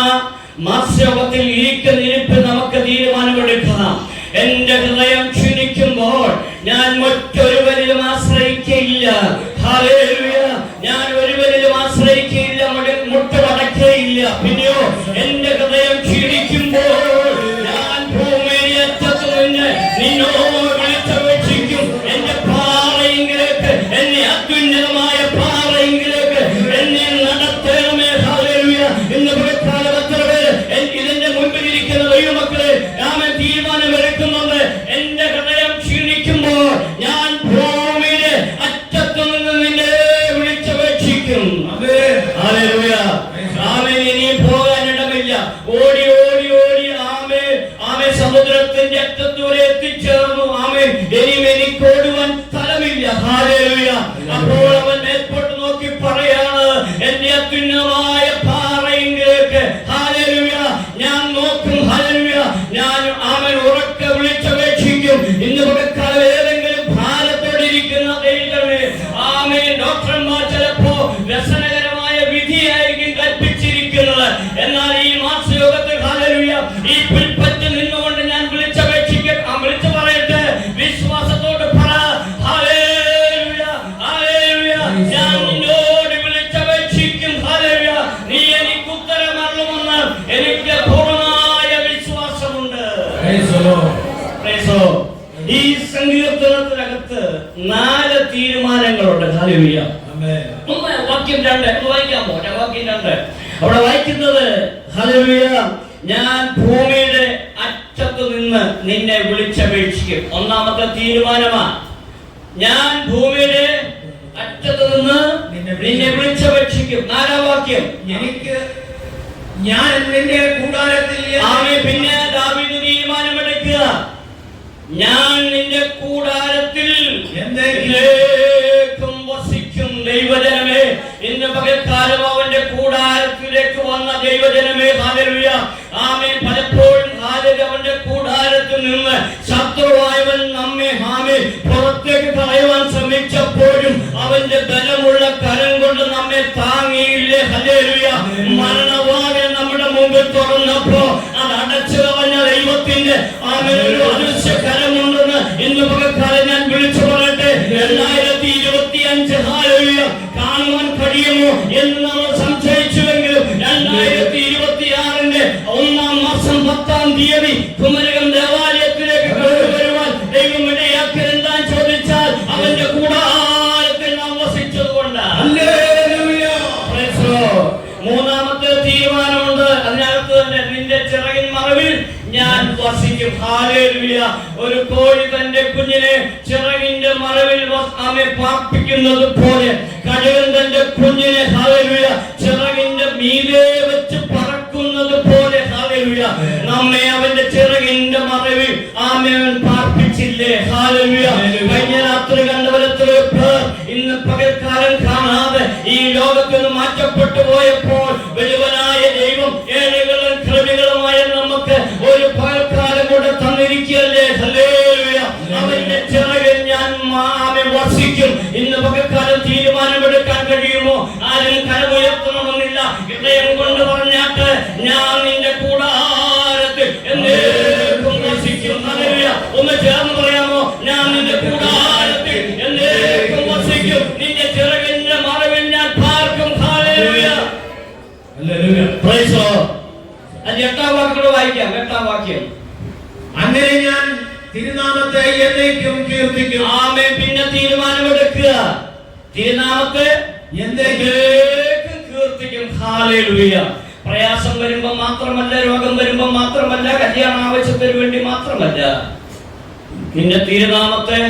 മാസയോഗത്തിൽ ഇരിപ്പ് നമുക്ക് തീരുമാനമെടുക്കാം. എന്റെ ഹൃദയം ക്ഷീണിക്കുമ്പോൾ ഞാൻ മറ്റൊരുവരിലും ആശ്രയിക്കയില്ല. ഹല്ലേലൂയ. ഞാൻ ഒരുവരിലും ആശ്രയിക്കയില്ല, മുട്ടുമടക്കയില്ല. പിന്നെയോ എന്റെ ഹൃദയം ക്ഷീണിക്കുമ്പോൾ ഞാൻ ഭൂമിയുടെ അറ്റത്ത് നിന്ന് നിന്നോട് വിളിച്ചപേക്ഷിക്കും. എന്റെ പാറയെങ്കിലേക്ക്, എന്നെ അത്യുന്നതമായ പാറയെങ്കിലേക്ക് എന്നെ നടത്തണമേ. ഹല്ലേലൂയ. ഇന്ന് പ്രകാരം എത്ര പേര് ഇതിന്റെ മുൻപിലിരിക്കുന്ന ദൈവമക്കളെ ആമേൻ തീരുമാനം സമുദ്രത്തിന്റെ അറ്റത്ത് വരെ എത്തിച്ചേർന്നു. ആമേൻ. ഇനിയും എനിക്ക് ഓടുവാൻ സ്ഥലമില്ല. ഹല്ലേലൂയ. അപ്പോൾ അവൻ മേൽപോട്ട് നോക്കി പറയാണ്, എന്റെ അത്യുന്നതമായ പാറയിലേക്ക് ഹല്ലേലൂയ ഞാൻ നോക്കും. ഹല്ലേലൂയ. ഞാൻ ആമേൻ ഉറക്കെ വിളിച്ചപേക്ഷിക്കും. ഇന്ന് പകൽക്കാലം ഏതെങ്കിലും ഭാരത്തോടെ ഇരിക്കുന്ന ദൈവമേ, ആമേൻ, ഡോക്ടർമാർ ചിലപ്പോ വ്യസനകരമായ വിധിയായിരിക്കും കൽപ്പിച്ചിരിക്കുന്നത്. എന്നാൽ ഈ മാസയോഗത്തിൽ ഹല്ലേലൂയ ഈ പുൽപ്പറ്റ് നിന്നുകൊണ്ട് ഞാൻ വിളിച്ചു പറയട്ടെ, വിശ്വാസത്തോട് പറ, ഹല്ലേലൂയ, ഹല്ലേലൂയ, ഞാൻ നിന്നോട് വിളിച്ചപേക്ഷിക്കും. ഹല്ലേലൂയ, നീ എനിക്ക് ഉത്തരമരുളുമെന്ന് എനിക്ക് പൂർണ്ണമായ വിശ്വാസമുണ്ട്. ഈ സങ്കീർത്തനത്തിനകത്ത് 4 തീരുമാനങ്ങളുണ്ട്. ഹല്ലേലൂയ. ഒന്ന് വാക്യം 2 വായിക്കാമോ? വാക്യം 2 അവിടെ വായിക്കുന്നത്, ഹല്ലേലൂയ, ഞാൻ ഭൂമിയുടെ അറ്റത്ത് നിന്ന് നിന്നെ വിളിച്ചപേക്ഷിക്കും. ഒന്നാമത്തെ തീരുമാനമാണ്, ഞാൻ ഭൂമിയുടെ അറ്റത്ത് നിന്ന് നിന്നെ വിളിച്ചപേക്ഷിക്കും. 4-ാം വാക്യം, ഞാൻ നിന്റെ കൂടാരത്തിൽ. പിന്നെ ദാവീദ് തീരുമാനമെടുക്കുക, ഞാൻ നിന്റെ കൂടാരത്തിൽ എന്നേക്കും വസിക്കും. ദൈവജനമേ, ഇന്ന് പകൽക്കാലം അവന്റെ കൂടാരത്തിലേക്ക് വന്ന ദൈവജനമേ, ഹല്ലേലൂയ, ആമേൻ. പലപ്പോഴും അവന്റെ കൂടാരത്തിൽ നിന്ന് ശത്രുവായവൻ നമ്മെ പുറത്തേക്ക് കളയുവാൻ ശ്രമിച്ചപ്പോഴും അവന്റെ ബലമുള്ള കരം കൊണ്ട് നമ്മെ താങ്ങിയില്ലേ. ഹല്ലേലൂയ. മരണവാതിൽ നമ്മുടെ മുമ്പിൽ തുറന്നപ്പോ അത് അടച്ചു കളഞ്ഞ ദൈവത്തിന്റെ ഒരു അദൃശ്യ കരമുണ്ടെന്ന് ഇന്ന് പകൽക്കാലം ഞാൻ വിളിച്ചു പറയട്ടെ. 2025 ഹല്ലേലൂയ കാണുവാൻ കഴിയുമോ എന്ന് നമ്മൾ സംശയിച്ചുവെങ്കിലും 2026 1-ാം മാസം 10-ാം തീയതി കുമരകം ദേവാലയത്തിലേക്ക് കടന്നുവരുവാൻ ദൈവം ഇടയാക്കി. എന്താന്ന് ചോദിച്ചാൽ അവന്റെ കൂടാരത്തിൽ നാം വസിച്ചത് കൊണ്ടാണ്. ഹല്ലേലൂയ. Praise the lord. 3-ാമത്തെ തീരുമാനമുണ്ട്, അതിനകത്ത് തന്നെ നിന്റെ ചിറകിൻ മറവിൽ ഞാൻ വസിക്കും. ഹല്ലേലൂയ. ഒരു കോഴി തന്റെ കുഞ്ഞിനെ ചിറകിന്റെ മറവിൽ പാർപ്പിക്കുന്നത് പോലെ കഴുകൻ തന്റെ കുഞ്ഞിനെ ഹല്ലേലൂയ ചിറകിന്റെ മീതെ വെച്ച് പറക്കുന്നത് പോലെ ഹല്ലേലൂയ നമ്മെ അവന്റെ ചിറകിന്റെ മറവിൽ ആമേൻ പാർപ്പിച്ചില്ലേ. ഹല്ലേലൂയ. കഴിഞ്ഞ രാത്രി കണ്ടവരത്രയോ പേർ ഇന്ന് പകൽക്കാലം കാണാതെ ഈ ലോകത്തിൽ നിന്ന് മാറ്റപ്പെട്ടു പോയപ്പോൾ വലുവനായ ദൈവം ഏഴുകളും കൃമികളുമായ നമുക്ക് ഒരു പകൽക്കാലം കൂടെ തന്നിരിക്കുകയല്ലേ. ഹല്ലേലൂയ. അവന്റെ ചിറകിൽ ഞാൻ വസിക്കും. ഇന്ന് പകൽക്കാലം തീരുമാനമെടുക്കാൻ കഴിയുമോ? ആരും കരമുയർത്തണമെന്നില്ല. ഹൃദയം കൊണ്ട് പറഞ്ഞാട്ട്, ഞാൻ നിന്റെ കൂടാരത്തിൽ എന്നേക്കും വസിക്കും. ഹല്ലേലൂയ. ഒന്ന് ചേർന്ന് പറയാമോ? ഞാൻ നിന്റെ കൂടാരത്തിൽ എന്നേക്കും വസിക്കും. നിന്റെ ചിറകിന്റെ മറവിൽ ഞാൻ പാർക്കും. Hallelujah. Hallelujah. Praise the Lord. അത് 8-ാം വാക്യം വായിക്കാം. 8-ാം വാക്യം, അങ്ങനെ ഞാൻ തിരുനാമത്തെ എന്നേക്കും കീർത്തിക്കും. ആമേൻ. പിന്നെ തീരുമാനമെടുക്കുക, തിരുനാമത്തെ എന്നേക്കും കീർത്തിക്കും. ഹല്ലേലൂയ. പ്രയാസം വരുമ്പോൾ മാത്രമല്ല, രോഗം വരുമ്പോൾ മാത്രമല്ല, കല്യാണ ആവശ്യത്തിന് വേണ്ടി മാത്രമല്ല, പിന്നെ തിരുനാമത്തെ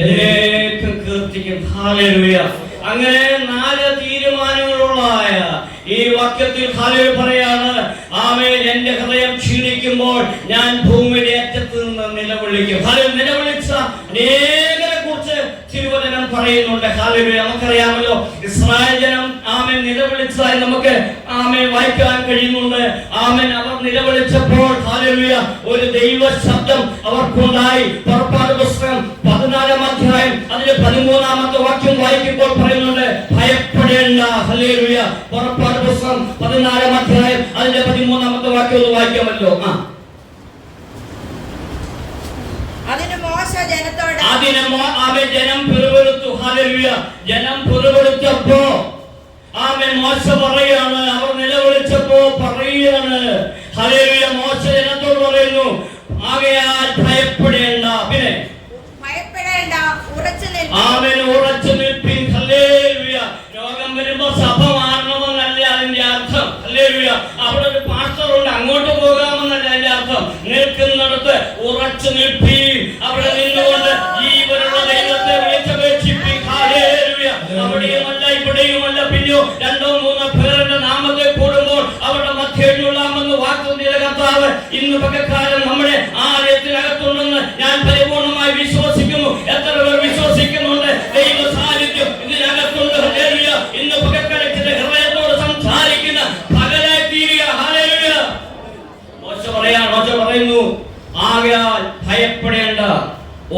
എന്നേക്കും കീർത്തിക്കും. ഹല്ലേലൂയ. അങ്ങനെ 4 തീരുമാനങ്ങളുള്ളായ ഈ വാക്യത്തിൽ ഹല്ലേലൂയ പറയാണ്, ആമേൻ, എന്റെ ഹൃദയം ക്ഷീണിക്കുമ്പോൾ ഞാൻ ഭൂമിയുടെ അറ്റത്ത് നിന്ന് നിലവിളിക്കും. ഹല്ലേലൂയ. നിലവിളിച്ച അനേകരെ കുറിച്ച് തിരുവചനം പറയുന്നുണ്ട്. ഹല്ലേലൂയ. നമുക്കറിയാമല്ലോ, ഇസ്രായേൽ ജനം ആമേൻ നിലവിളിച്ചതായി നമുക്ക് ആമേൻ വായിക്കാൻ കഴിയുന്നുണ്ട്. ആമേൻ. അവർ നിലവിളിച്ചപ്പോൾ ഹല്ലേലൂയ ഒരു ദൈവ ശബ്ദം അവർക്കുണ്ടായി. പുറപ്പാട് പുസ്തകം 14-ാം അധ്യായം അതിലെ 13-ാമത്തെ വാക്യം വായിക്കുമ്പോൾ പറയുന്നുണ്ട്, ഭയപ്പെടേണ്ട. ഹല്ലേലൂയ. പുറപ്പാട് പുസ്തകം 14-ാം അധ്യായം അതിന്റെ 13-ാമത്തെ വാക്യം ഒന്ന് വായിക്കാമല്ലോ. ജനം പിറുപിറുത്തു. ഹല്ലേലൂയ. ജനം പിറുപിറുത്തപ്പോ ആമേൻ മോശ പറയാണ്, അവർ നിലവിളിച്ചപ്പോ പറയുകയാണ്. ഹല്ലേലൂയ. മോശ ജനത്തോട് പറയുന്നു, ആകയാൽ ഭയപ്പെടേണ്ട. പിന്നെ ആമേൻ, ഉറച്ചു നിൽപ്പിൻ. ഹല്ലേലൂയ. രോഗം വരുമ്പോ സഭ മാറണമെന്നല്ല അതിന്റെ അർത്ഥം. ഹല്ലേലൂയ. അവിടെ ഒരു പാസ്റ്റർ ഉണ്ട്, അങ്ങോട്ട് പോകാമെന്നല്ല അതിന്റെ അർത്ഥം. നിൽക്കുന്നിടത്ത് ഉറച്ചു നിൽപ്പീൻ. അവിടെ നിന്നുകൊണ്ട് ജീവനുള്ള ദൈവത്തെ വിളിച്ചപേക്ഷിപ്പീൻ. ഹല്ലേലൂയ. അവിടെയുമല്ല ഇവിടെയുമല്ല, പിന്നെയോ 2-3 പേരുടെ നാമത്തെ കൂടുമ്പോൾ അവിടെ മധ്യമുള്ളാമെന്ന് വാക്കുന്നില്ല കർത്താവ്. ഇന്ന് പകൽക്കാലം നമ്മുടെ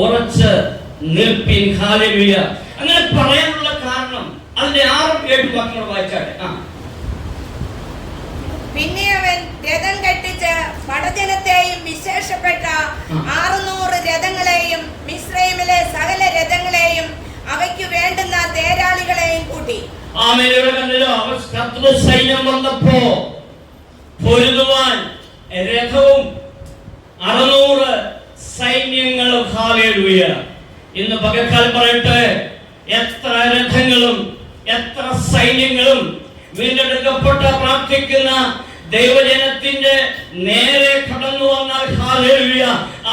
ഉറച്ച് നിൽപ്പിൻ. ഹല്ലേലൂയ. അങ്ങനെ പറയാനുള്ള കാരണം അതിന്റെ 6-7 വാക്യങ്ങൾ വായിച്ചാട്ടെ. പിന്നെ അവൻ രഥം കെട്ടിച്ച് പടജനത്തെയും വിശേഷപ്പെട്ട 600 രഥങ്ങളെയും മിസ്രൈമിലെ സകല രഥങ്ങളെയും അവയ്ക്ക് വേണ്ടുന്ന തേരാളികളെയും കൂട്ടി. ശത്രു സൈന്യം വന്നപ്പോ പൊരുതുവാൻ രഥവും 600 സൈന്യങ്ങളും. ഹല്ലേലൂയ. ഇന്ന് പകൽക്കാലം പറയട്ടെ, എത്ര രഥങ്ങളും എത്ര സൈന്യങ്ങളും വീണ്ടെടുക്കപ്പെട്ട പ്രാർത്ഥിക്കുന്ന ദൈവജനത്തിന്റെ നേരെ കടന്നു വന്നാൽ ഹല്ലേലൂയ,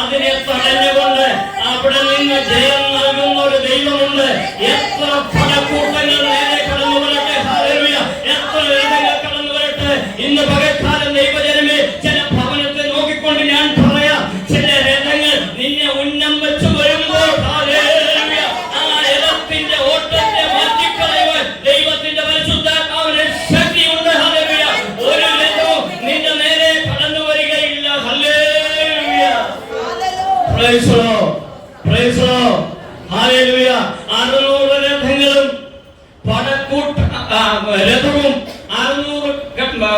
അതിനെ തടഞ്ഞുകൊണ്ട് അവിടെ നിന്ന് ജയം നൽകുന്ന ഒരു ദൈവമുണ്ട്. എത്ര പടക്കൂട്ടങ്ങൾ നേരെ കടന്നു വരട്ടെ, ഹല്ലേലൂയ, എത്ര രഥങ്ങൾ കടന്നു വരട്ടെ. ഇന്ന് പകൽക്കാലം ദൈവജനമേ, ചില ഭവനത്തെ നോക്കിക്കൊണ്ട് ഞാൻ പറയാം, ചില രഥങ്ങൾ നിന്നെ ഉന്നം വെച്ച് വരുമ്പോൾ ഹല്ലേലൂയ, ആ രഥത്തിന്റെ ഓട്ടത്തെ മാറ്റിക്കളയുവാൻ ദൈവത്തിന്റെ പരിശുദ്ധാത്മാവിന് ശക്തിയുണ്ട്. ഹല്ലേലൂയ. ഒരു രഥവും നിന്റെ നേരെ കടന്നു വരികയില്ല. Hallelujah. Praise the Lord. Price the lord. Hallelujah. 600 രഥങ്ങളും രഥവും 600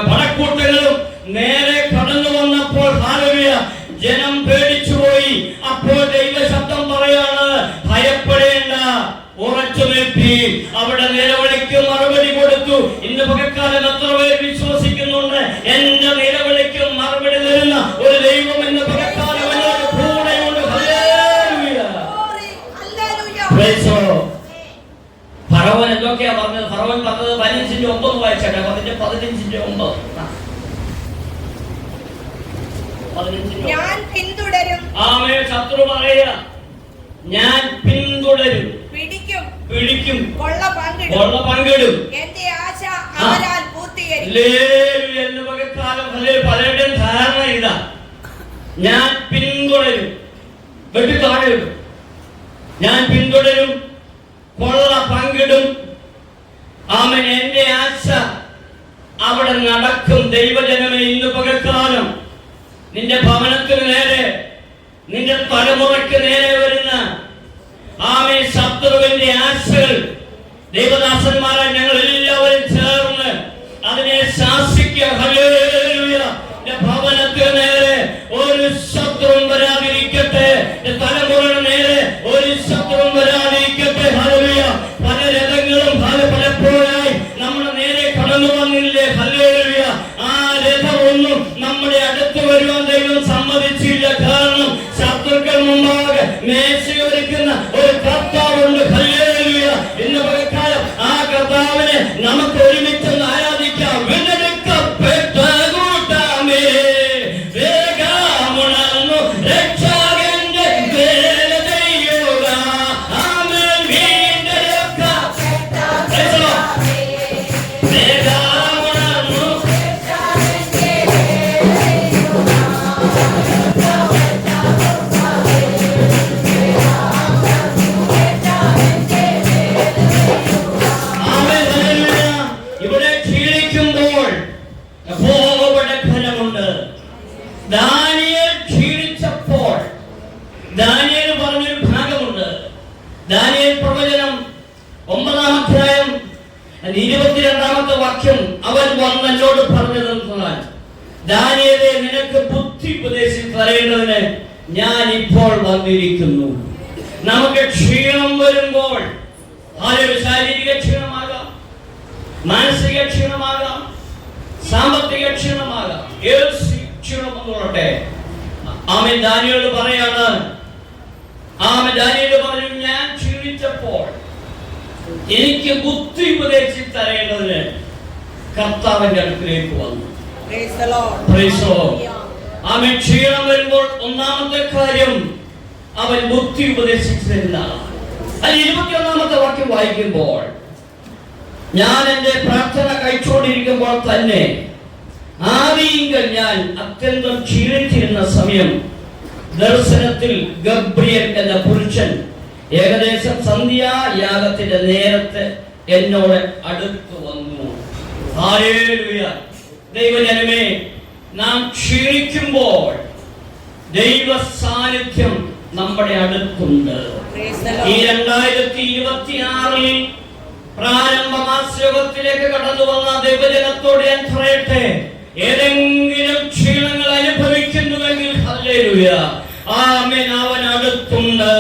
പടക്കൂട്ടങ്ങളും നേരെ കടന്നു വന്നപ്പോൾ ഹല്ലേലൂയ, ജനം പേടിച്ചുപോയി. അപ്പോൾ ദൈവ ശബ്ദം പറയാണ്, ഭയപ്പെടേണ്ട, ഉറച്ചു നിൽപ്പീൻ. അവിടെ നിലവിളിക്ക് മറുപടി കൊടുത്തു. ഇന്ന് പകൽക്കാലം എത്ര പേർ വിശ്വസിക്കുന്നുണ്ട് എന്റെ നിലവിളിക്ക് മറുപടി തരുന്ന ഒരു ദൈവം ഇന്ന് പകൽക്കാലം എന്നോട് കൂടെയുണ്ട്. ഹല്ലേലൂയ. Praise the Lord. ഫറവോൻ എന്തൊക്കെയാ പറഞ്ഞത്? ഫറവോൻ പറഞ്ഞത് 15:9 വായിച്ചാട്ടെ. 15:9. ഞാൻ പിന്തുടരും. ആമേൻ. ശത്രു പറയുക, ഞാൻ പിന്തുടരും, പിടിക്കും, കൊള്ള പങ്കിടും, പങ്കിടും. എന്റെ ആശ അവരാൽ പൂർത്തീകരിക്കും. എന്ന് പകൽക്കാലം പലരുടെയും ധാരണ ഇതാ, ഞാൻ പിന്തുടരും, വെട്ടി താഴെയിടും, ഞാൻ പിന്തുടരും, കൊള്ള പങ്കിടും. ആമേൻ. എന്റെ ആശ അവിടെ നടക്കും. ദൈവജനമേ, ഇന്ന് പകൽക്കാലം നിന്റെ ഭവനത്തിന് നേരെ, നിന്റെ തലമുറയ്ക്ക് നേരെ വരുന്ന ആമേൻ ശത്രുവിന്റെ ആശകൾ ദൈവദാസന്മാരായ ഞങ്ങൾ എല്ലാവരും ചേർന്ന് അതിനെ ശാസിക്കുക. ഹല്ലേലൂയ. ഭവനത്തിന് നേരെ ഒരു ശത്രുവും വരാതിരിക്കട്ടെ. തലമുറയുടെ നേരെ ഒരു ശത്രുവും വരാതിരിക്കട്ടെ. ഹല്ലേലൂയ. പല രഥങ്ങളും പലപ്പോഴായി നമ്മുടെ നേരെ കടന്നു വന്നില്ലേ? ഹല്ലേലൂയ. ആ രഥമൊന്നും നമ്മുടെ അടുത്ത് വരുവാൻ ദൈവം സമ്മതിച്ചില്ല. കാരണം ശത്രുക്കൾ മുമ്പാകെ മേശയൊരുക്കുന്ന ഒരു കർത്താവുണ്ട്. ഹല്ലേലൂയ. ഇന്ന് പകൽക്കാലം ആ കർത്താവിനെ നമുക്ക് ഒരുമിച്ച് ആരാധിക്കാം. വീണ്ടെടുക്കപ്പെട്ട കൂട്ടമേ, വേഗമുണർന്നു രക്ഷകന്റെ വേല ചെയ്യുക. ആമേൻ. വീണ്ടെടുക്കപ്പെട്ട വേഗമുണർന്നു ഇവിടെ ക്ഷീണിക്കുമ്പോൾ യഹോവയുടെ ഫലമുണ്ട്. ദാനിയേൽ ക്ഷീണിച്ചപ്പോൾ ദാനിയേൽ പറഞ്ഞൊരു ഭാഗമുണ്ട്. ദാനിയേൽ പ്രവചനം 9-ാം അധ്യായം 22-ാമത്തെ വാക്യം. അവൻ വന്നോട് പറഞ്ഞതെന്നാൽ, ദാനിയേലേ, നിനക്ക് ബുദ്ധി ഉപദേശിച്ച് തരേണ്ടതിന് ഞാൻ ഇപ്പോൾ വന്നിരിക്കുന്നു. നമുക്ക് ക്ഷീണം വരുമ്പോൾ, ശാരീരിക ക്ഷീണമാകാം, മാനസിക ക്ഷീണമാകാം, സാമ്പത്തിക ക്ഷീണമാകാം, ഏത് ക്ഷീണം വന്നോട്ടെ, ആമേൻ. ദാനിയേൽ പറയാണ്, ദാനിയേൽ പറഞ്ഞു, ഞാൻ ക്ഷീണിച്ചപ്പോൾ എനിക്ക് ബുദ്ധി ഉപദേശിച്ച് തരേണ്ടതിന് കർത്താവിന്റെ അടുക്കിലേക്ക് വന്നു. Praise the Lord. Praise the Lord. ആമേൻ. ക്ഷീണം വരുമ്പോൾ ഒന്നാമത്തെ കാര്യം അവൻ ബുദ്ധി ഉപദേശിച്ചു തരുന്നതാണ്. അതിൽ 21-ാമത്തെ വാക്യം വായിക്കുമ്പോൾ, ഞാൻ എന്റെ പ്രാർത്ഥന കഴിച്ചുകൊണ്ടിരിക്കുമ്പോൾ തന്നെ ആദിയിങ്കൽ ഞാൻ അത്യന്തം ക്ഷീണിച്ചിരുന്ന സമയം ദർശനത്തിൽ ഗബ്രിയേൽ എന്ന പുരുഷൻ ഏകദേശം സന്ധ്യായാഗത്തിന്റെ നേരത്തെ എന്നോട് അടുത്ത് വന്നു. ഹല്ലേലൂയ. ദൈവജനമേ, നാം ക്ഷീണിക്കുമ്പോൾ ദൈവ സാന്നിധ്യം നമ്മുടെ അടുത്തുണ്ട്. Praise the ഈ Lord. 2026 പ്രാരംഭ മാസയോഗത്തിലേക്ക് കടന്നു വന്ന ദൈവജനത്തോട് ഞാൻ പറയട്ടെ, ഏതെങ്കിലും ക്ഷീണങ്ങൾ അനുഭവിക്കുന്നുവെങ്കിൽ ഹല്ലേലൂയ, ആമേൻ, അവൻ അടുത്തുണ്ട്.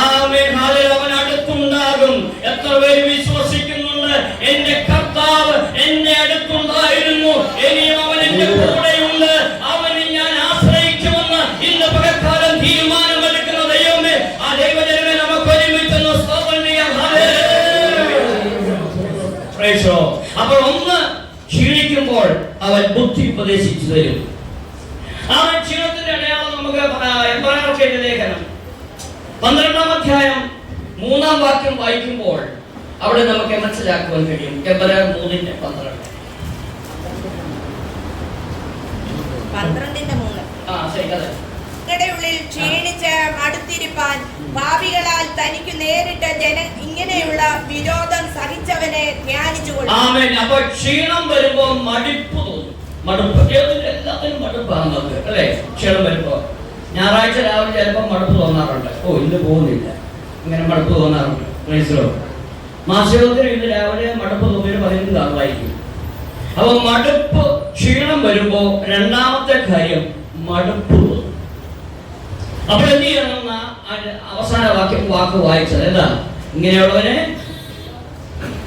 ആമേൻ, ഹല്ലേലൂയ, അവൻ അടുത്തുണ്ടാകും. എത്ര പേര് വിശ്വസിക്കുന്നുണ്ട് എന്റെ കർത്താവ് എന്റെ അടുത്തുണ്ടായിരുന്നു, ഇനിയും അവൻ എന്റെ കൂടെയുണ്ട്, അവനെ ഞാൻ ആശ്രയിക്കുമെന്ന് ഇന്ന് പകൽക്കാലം തീരുമാനമെടുക്കുന്ന ദൈവമേ, ആ ദൈവജനമേ, നമുക്ക് ഒരുമിച്ചൊന്ന് സ്തോത്രം ചെയ്യാം. Price the Lord. അപ്പോൾ ഒന്ന് ക്ഷീണിക്കുമ്പോൾ അവൻ ബുദ്ധി ഉപദേശിച്ചു തരും. ആ ക്ഷീണത്തിന്റെ അടയാളം നമുക്ക് എബ്രായർക്ക് എഴുതിയ ലേഖനം 12-ാം അധ്യായം 3-ാം വാക്യം വായിക്കുമ്പോൾ അവിടെ നമുക്ക് മനസ്സിലാക്കുവാൻ കഴിയും. എബ്രായർ 3:12. 12:3. ശരി, അതെ. ഉള്ളിൽ ക്ഷീണിച്ച് മടുത്തിരിപ്പാൻ പാപികളാൽ തനിക്ക് നേരിട്ട ഇങ്ങനെയുള്ള വിരോധം സഹിച്ചവനെ ധ്യാനിച്ചുകൊള്ളും. ആമേൻ. അപ്പോൾ ക്ഷീണം വരുമ്പോ മടുപ്പ് തോന്നും. മടുപ്പ് എല്ലാത്തിനും മടുപ്പാണ് നമുക്ക്, അല്ലേ? ക്ഷീണം വരുമ്പോ ഞായറാഴ്ച രാവിലെ ചിലപ്പോൾ മടുപ്പ് തോന്നാറുണ്ട്. ഓ, ഇന്ന് പോകുന്നില്ല, ഇങ്ങനെ മടുപ്പ് തോന്നാറുണ്ട്. Price the Lord. മാസയോഗത്തിന് ഇന്ന് രാവിലെ മടുപ്പ് തോന്നിയൊരു 15 ആളായിരിക്കും. അപ്പൊ മടുപ്പ്, ക്ഷീണം വരുമ്പോ രണ്ടാമത്തെ കാര്യം മടുപ്പ് തോന്നും. അപ്പോൾ എന്ത് ചെയ്യണമെന്ന അവസാന വാക്ക് വായിച്ചത് എന്താ? ഇങ്ങനെയുള്ളവനെ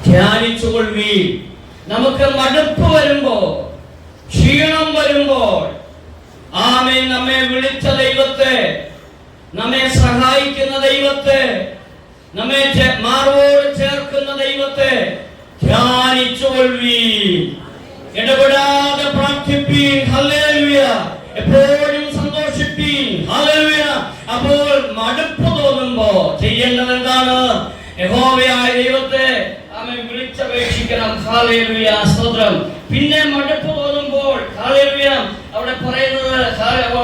ധ്യാനിച്ചുകൊള്ളി. നമുക്ക് മടുപ്പ് വരുമ്പോ, ക്ഷീണം വരുമ്പോൾ, ആമേൻ, നമ്മെ വിളിച്ച ദൈവത്തെ, നമ്മെ സഹായിക്കുന്ന ദൈവത്തെ, നമ്മെ മാറോട് ചേർക്കുന്ന ദൈവത്തെ ധ്യാനിച്ചുകൊള്ളി. ഇടപെടാതെ പ്രാർത്ഥിപ്പീൻ. ഹല്ലേലൂയ. എപ്പോഴും സന്തോഷിപ്പീൻ. ഹല്ലേലൂയ. അപ്പോൾ മടുപ്പ് തോന്നുമ്പോ ചെയ്യേണ്ടത് എന്താണ്? യഹോവയായ ദൈവത്തെ ആമേൻ വിളിച്ചപേക്ഷിക്കണം. ഹല്ലേലൂയ, സ്തോത്രം. പിന്നെ മടുപ്പ് തോന്നുമ്പോൾ, ഹല്ലേലൂയ, അവിടെ പറയുന്നത്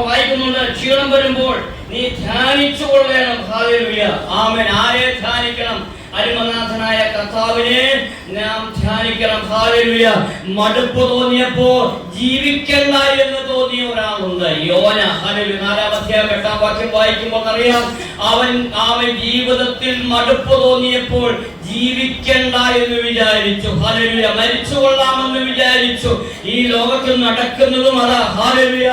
വായിക്കുന്നുണ്ട്, ക്ഷീണം വരുമ്പോൾ നീ ധ്യാനിച്ചു കൊള്ളണം. ഹല്ലേലൂയ, ആമേൻ. ആരെ ധ്യാനിക്കണം? അരുമനാഥനായ കർത്താവിനെ നാം ധ്യാനിക്കണം. ഹല്ലേലൂയ. മടുപ്പ് തോന്നിയപ്പോ ജീവിക്കണ്ട എന്ന് തോന്നിയ ഒരാളുണ്ട്, യോന. ഹല്ലേലൂയ. 4-ാം അധ്യായം 8-ാം വാക്യം വായിക്കുമ്പോൾ അറിയാം, അവൻ ജീവിതത്തിൽ മടുപ്പ് തോന്നിയപ്പോൾ ജീവിക്കണ്ട എന്ന് വിചാരിച്ചു. ഹല്ലേലൂയ. മരിച്ചു കൊള്ളാമെന്ന് വിചാരിച്ചു. ഈ ലോകത്തിൽ നടക്കുന്നതും അതാ. ഹല്ലേലൂയ,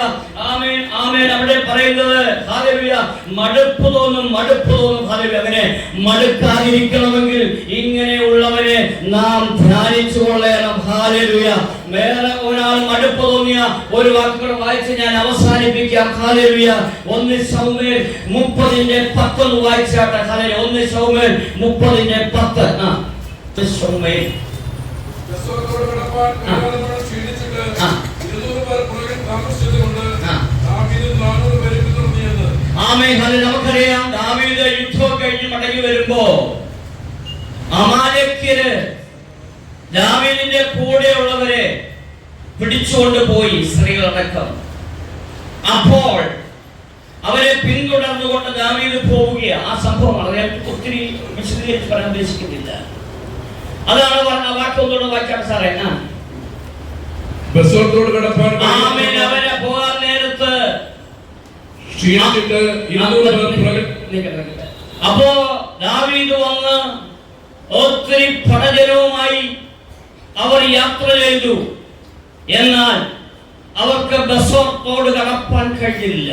ആമേൻ, ആമേൻ. അവിടെ പറയുന്നത് ഹല്ലേലൂയ, മടുപ്പ് തോന്നും, മടുപ്പ് തോന്നും. ഹല്ലേലൂയ. അങ്ങനെ മടുക്കാതിരിക്കണമെങ്കിൽ ഇങ്ങനെയുള്ളവരെ നാം ധ്യാനിച്ചു കൊള്ളണം. ഹല്ലേലൂയ. വേറെ ഒരാൾ മടുപ്പ് തോന്നിയ ഒരു വാക്കുകൾ വായിച്ച് ഞാൻ അവസാനിപ്പിക്കാം. ഹല്ലേലൂയ. 1 ശമൂവേൽ 30:10 വായിച്ചാട്ടെ. ഹല്ലേലൂയ. 1 ശമൂവേൽ 30:10. ശമൂവേൽ നമുക്കറിയാം, ദാവീദ് യുദ്ധം കഴിഞ്ഞ് മടങ്ങി വരുമ്പോ അമാലേക്യര് ദാവീദിന്റെ കൂടെയുള്ളവരെ പിടിച്ചുകൊണ്ട് പോയി, സ്ത്രീകളടക്കം. അപ്പോൾ അവരെ പിന്തുടർന്നുകൊണ്ട് ദാവീദ് പോവുകയാണ്. ആ സംഭവമാണ് ഞാൻ ഒത്തിരി വിശദീകരിച്ച് പറയാൻ ഉദ്ദേശിക്കുന്നില്ല. അതാണ് പറഞ്ഞ വാക്കൊന്നുകൂടെ വായിക്കാം സാറേ. ആമേൻ. അവരെ പോകാൻ നേരത്ത് അപ്പോ ദാവീദ് വന്ന് ഒത്തിരി പടജനവുമായി അവർ യാത്ര ചെയ്തു. എന്നാൽ അവർക്ക് ബസോർത്തോട് കടപ്പാൻ കഴിഞ്ഞില്ല.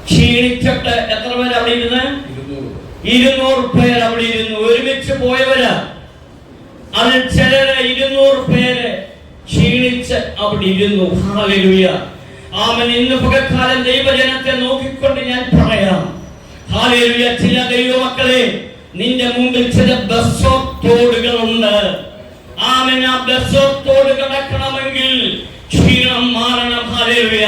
ക്ഷീണിച്ചിട്ട് എത്ര പേര് അവിടെ ഇരുന്ന്? 200 പേര് അവിടെ ഇരുന്നു. ഒരുമിച്ച് പോയവരാ. അതിൽ ചിലര് 200 പേര് ക്ഷീണിച്ച് അവിടെ ഇരുന്നു. ഹല്ലേലൂയ, ആമേൻ. ഇന്ന് പകൽക്കാലം ദൈവജനത്തെ നോക്കിക്കൊണ്ട് ഞാൻ പറയാം, ഹല്ലേലൂയ, ചില ദൈവമക്കളെ, നിന്റെ മുമ്പിൽ ചില ബസോർത്തോടുകളുണ്ട്. ആമേൻ. ആ ബസോർത്തോട് കടക്കണമെങ്കിൽ ക്ഷീണം മാറണം. ഹല്ലേലൂയ,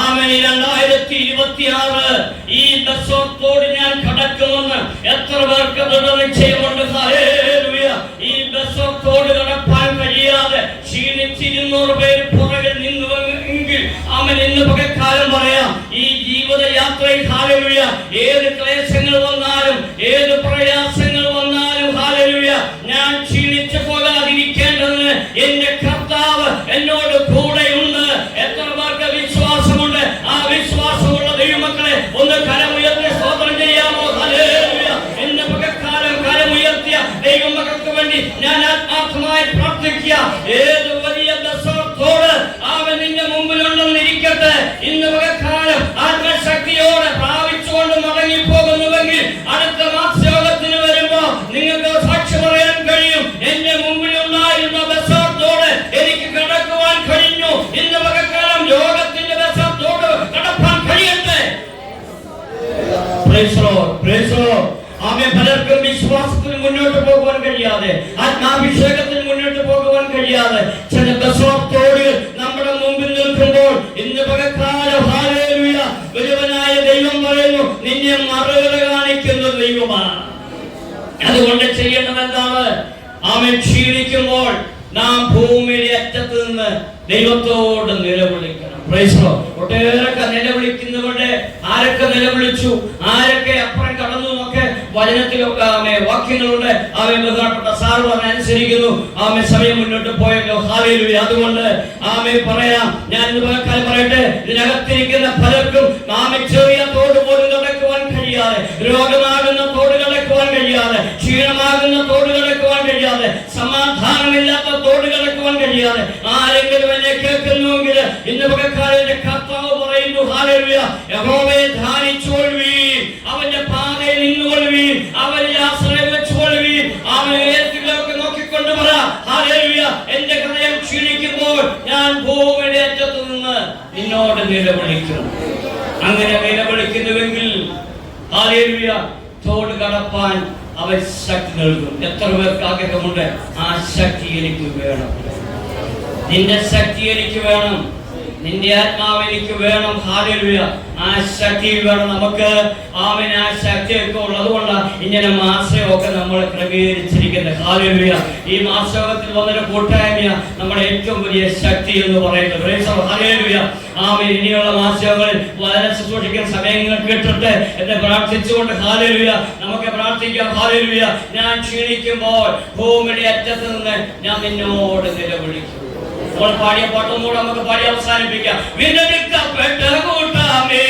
ആമേൻ. 2026 ഈ ബസോർത്തോട് ഞാൻ കടക്കുമെന്ന് എത്ര പേർക്ക് നിശ്ചയമുണ്ട്? ഹല്ലേലൂയ. ഈ ബസോർത്തോട് കടപ്പാൻ കഴിയാതെ ക്ഷീണിച്ച് 200 പേര് പുറകിൽ നിന്നുവെങ്കിൽ ആമേൻ, ഇന്ന് പകൽക്കാലം പറയാം, ഈ ജീവിതയാത്രയിൽ ഹല്ലേലൂയ, ഏത് ക്ലേശങ്ങൾ വന്നാലും, ഏത് പ്രയാസങ്ങൾ വന്നാലും, ഹല്ലേലൂയ, ഞാൻ ക്ഷീണിച്ചു പോകാതിരിക്കേണ്ടതിന് എന്റെ കർത്താവ് എന്നോട് കൂടെയുണ്ട്. എത്ര പേർക്ക് വിശ്വാസമുണ്ട്? ആ വിശ്വാസമുള്ള ദൈവമക്കളെ ഒന്ന് കരമുയർത്തി പ്രാർത്ഥിക്കുക. ഏത് വലിയ ദശത്തോട് അവൻ നിന്റെ മുമ്പിലുണ്ടെന്നിരിക്കട്ടെ, ഇന്ന് പകൽക്കാലം ആത്മശക്തിയോടെ പ്രാപിച്ചുകൊണ്ട് മടങ്ങിപ്പോകുന്നുവെങ്കിൽ അടുത്ത മാസയോഗത്തിന് വരുമ്പോ നിങ്ങൾക്ക് സാക്ഷി പറയാൻ കഴിയും, എന്റെ മുമ്പിലുണ്ടായിരുന്ന ദശത്തോട് എനിക്ക് കടക്കുവാൻ കഴിഞ്ഞു. ഇന്ന് പകൽക്കാലം രോഗത്തിന്റെ ദശത്തോട് കടപ്പാൻ കഴിയട്ടെ. Praise the Lord. Praise the Lord. പലർക്കും വിശ്വാസത്തിന് മുന്നോട്ട് പോകുവാൻ കഴിയാതെ, ആത്മാഭിഷേകത്തിന് മുന്നോട്ട് പോകുവാൻ കഴിയാതെ ചില ദശത്തോട് നമ്മുടെ മുമ്പിൽ നിൽക്കുമ്പോൾ ഇന്ന് പകൽക്കാലം ഹല്ലേലൂയ, വലിയവനായ ദൈവം പറയുന്നു, നിന്നെ മറുകര കാണിക്കുന്ന ദൈവമാണ്. അതുകൊണ്ട് ചെയ്യേണ്ടതെന്താണ്? ആമേൻ. ക്ഷീണിക്കുമ്പോൾ നാം ഭൂമിയുടെ അറ്റത്ത് നിന്ന് ദൈവത്തോട് നിലവിളിക്കണം. ഒട്ടേറൊക്കെ നിലവിളിക്കുന്നവരുടെ ആരൊക്കെ നിലവിളിച്ചു, ആരൊക്കെ അപ്പുറം കടന്നു എന്നൊക്കെ വചനത്തിലൊക്കെ വാക്യങ്ങളുണ്ട്. അവൻ ബഹുമാനപ്പെട്ട സാർ അനുസരിക്കുന്നു. ആമേ സമയം മുന്നോട്ട് പോയല്ലോ. ഹല്ലേലൂയ. അതുകൊണ്ട് ആമേ പറയാം, ഞാൻ ഇന്ന് പകൽക്കാലം പറയട്ടെ, ഇതിനകത്തിരിക്കുന്ന പലർക്കും ആമേ ചെറിയ തോട് പോലും കടക്കുവാൻ കഴിയാതെ, രോഗമാകുന്ന തോട് കടക്കുവാൻ കഴിയാതെ, ക്ഷീണമാകുന്ന തോട് കടക്കുവാൻ കഴിയാതെ, സമാധാനമില്ലാത്ത തോട് കടക്കുവാൻ കഴിയാതെ ആരെങ്കിലും എന്നെ കേൾക്കുന്നുവെങ്കിൽ ഇന്ന് പകൽക്കാലം കർത്താവ് പറയുന്നു, ഹല്ലേലൂയ, യഹോവയെ ധ്യാനിച്ചുകൊള്ളുവീൻ, അവന്റെ പാതയിൽ നിന്നുകൊള്ളുവീൻ, അവന്റെ ആശ്രയം വെച്ചുകൊള്ളുവീൻ. അവനെ ഏതൊക്കെ നോക്കിക്കൊണ്ട് പറ, ഹല്ലേലൂയ, എന്റെ ഹൃദയം ക്ഷീണിക്കുമ്പോൾ ഞാൻ ഭൂമിയുടെ അറ്റത്ത് നിന്ന് നിന്നോട് നിലവിളിക്കും. അങ്ങനെ നിലവിളിക്കുന്നുവെങ്കിൽ ഹല്ലേലൂയ, തോട് കടപ്പാൻ അവൻ ശക്തി നൽകും. എത്ര പേർക്ക് ആഗ്രഹമുണ്ട്? ആ ശക്തി എനിക്ക് വേണം, നിന്റെ ശക്തി എനിക്ക് വേണം, നിന്റെ ആത്മാവ് എനിക്ക് വേണം. ഹല്ലേലൂയ. ആ ശക്തി വേണം നമുക്ക്. ആമേൻ. ആ ശക്തിയൊക്കെ ഉള്ളതുകൊണ്ട് ഇങ്ങനെ മാസമൊക്കെ നമ്മൾ ക്രമീകരിച്ചിരിക്കുന്നത്. ഹല്ലേലൂയ. ഈ മാസയോഗത്തിൽ വന്നൊരു കൂട്ടായ്മ നമ്മുടെ ഏറ്റവും വലിയ ശക്തി എന്ന് പറയുന്നത്. ഹല്ലേലൂയ. ആമേൻ. ഇനിയുള്ള മാസങ്ങളിൽ വളരെ ശുശ്രൂഷിക്കുന്ന സമയങ്ങൾ കിട്ടട്ടെ എന്ന് പ്രാർത്ഥിച്ചുകൊണ്ട് ഹല്ലേലൂയ നമുക്ക് പ്രാർത്ഥിക്കാം. ഹല്ലേലൂയ. ഞാൻ ക്ഷീണിക്കുമ്പോൾ ഭൂമിയുടെ അറ്റത്ത് നിന്ന് ഞാൻ നിന്നോട് നിലവിളിക്കും. നമ്മൾ പാടിയ പാട്ടൊന്നുകൂടെ നമുക്ക് പാടി അവസാനിപ്പിക്കാം. വീണ്ടെടുക്കപ്പെട്ട കൂട്ടാമേ,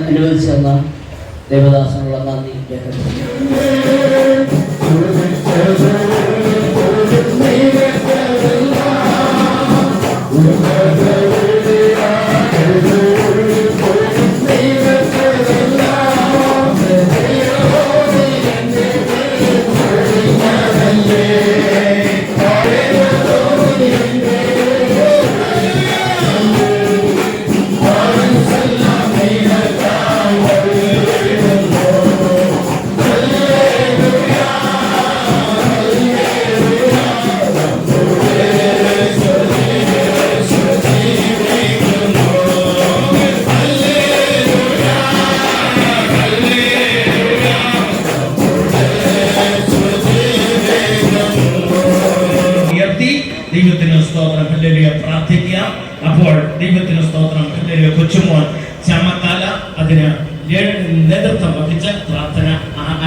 അനുവദിച്ചെന്ന ദേവദാസനുള്ള നന്ദി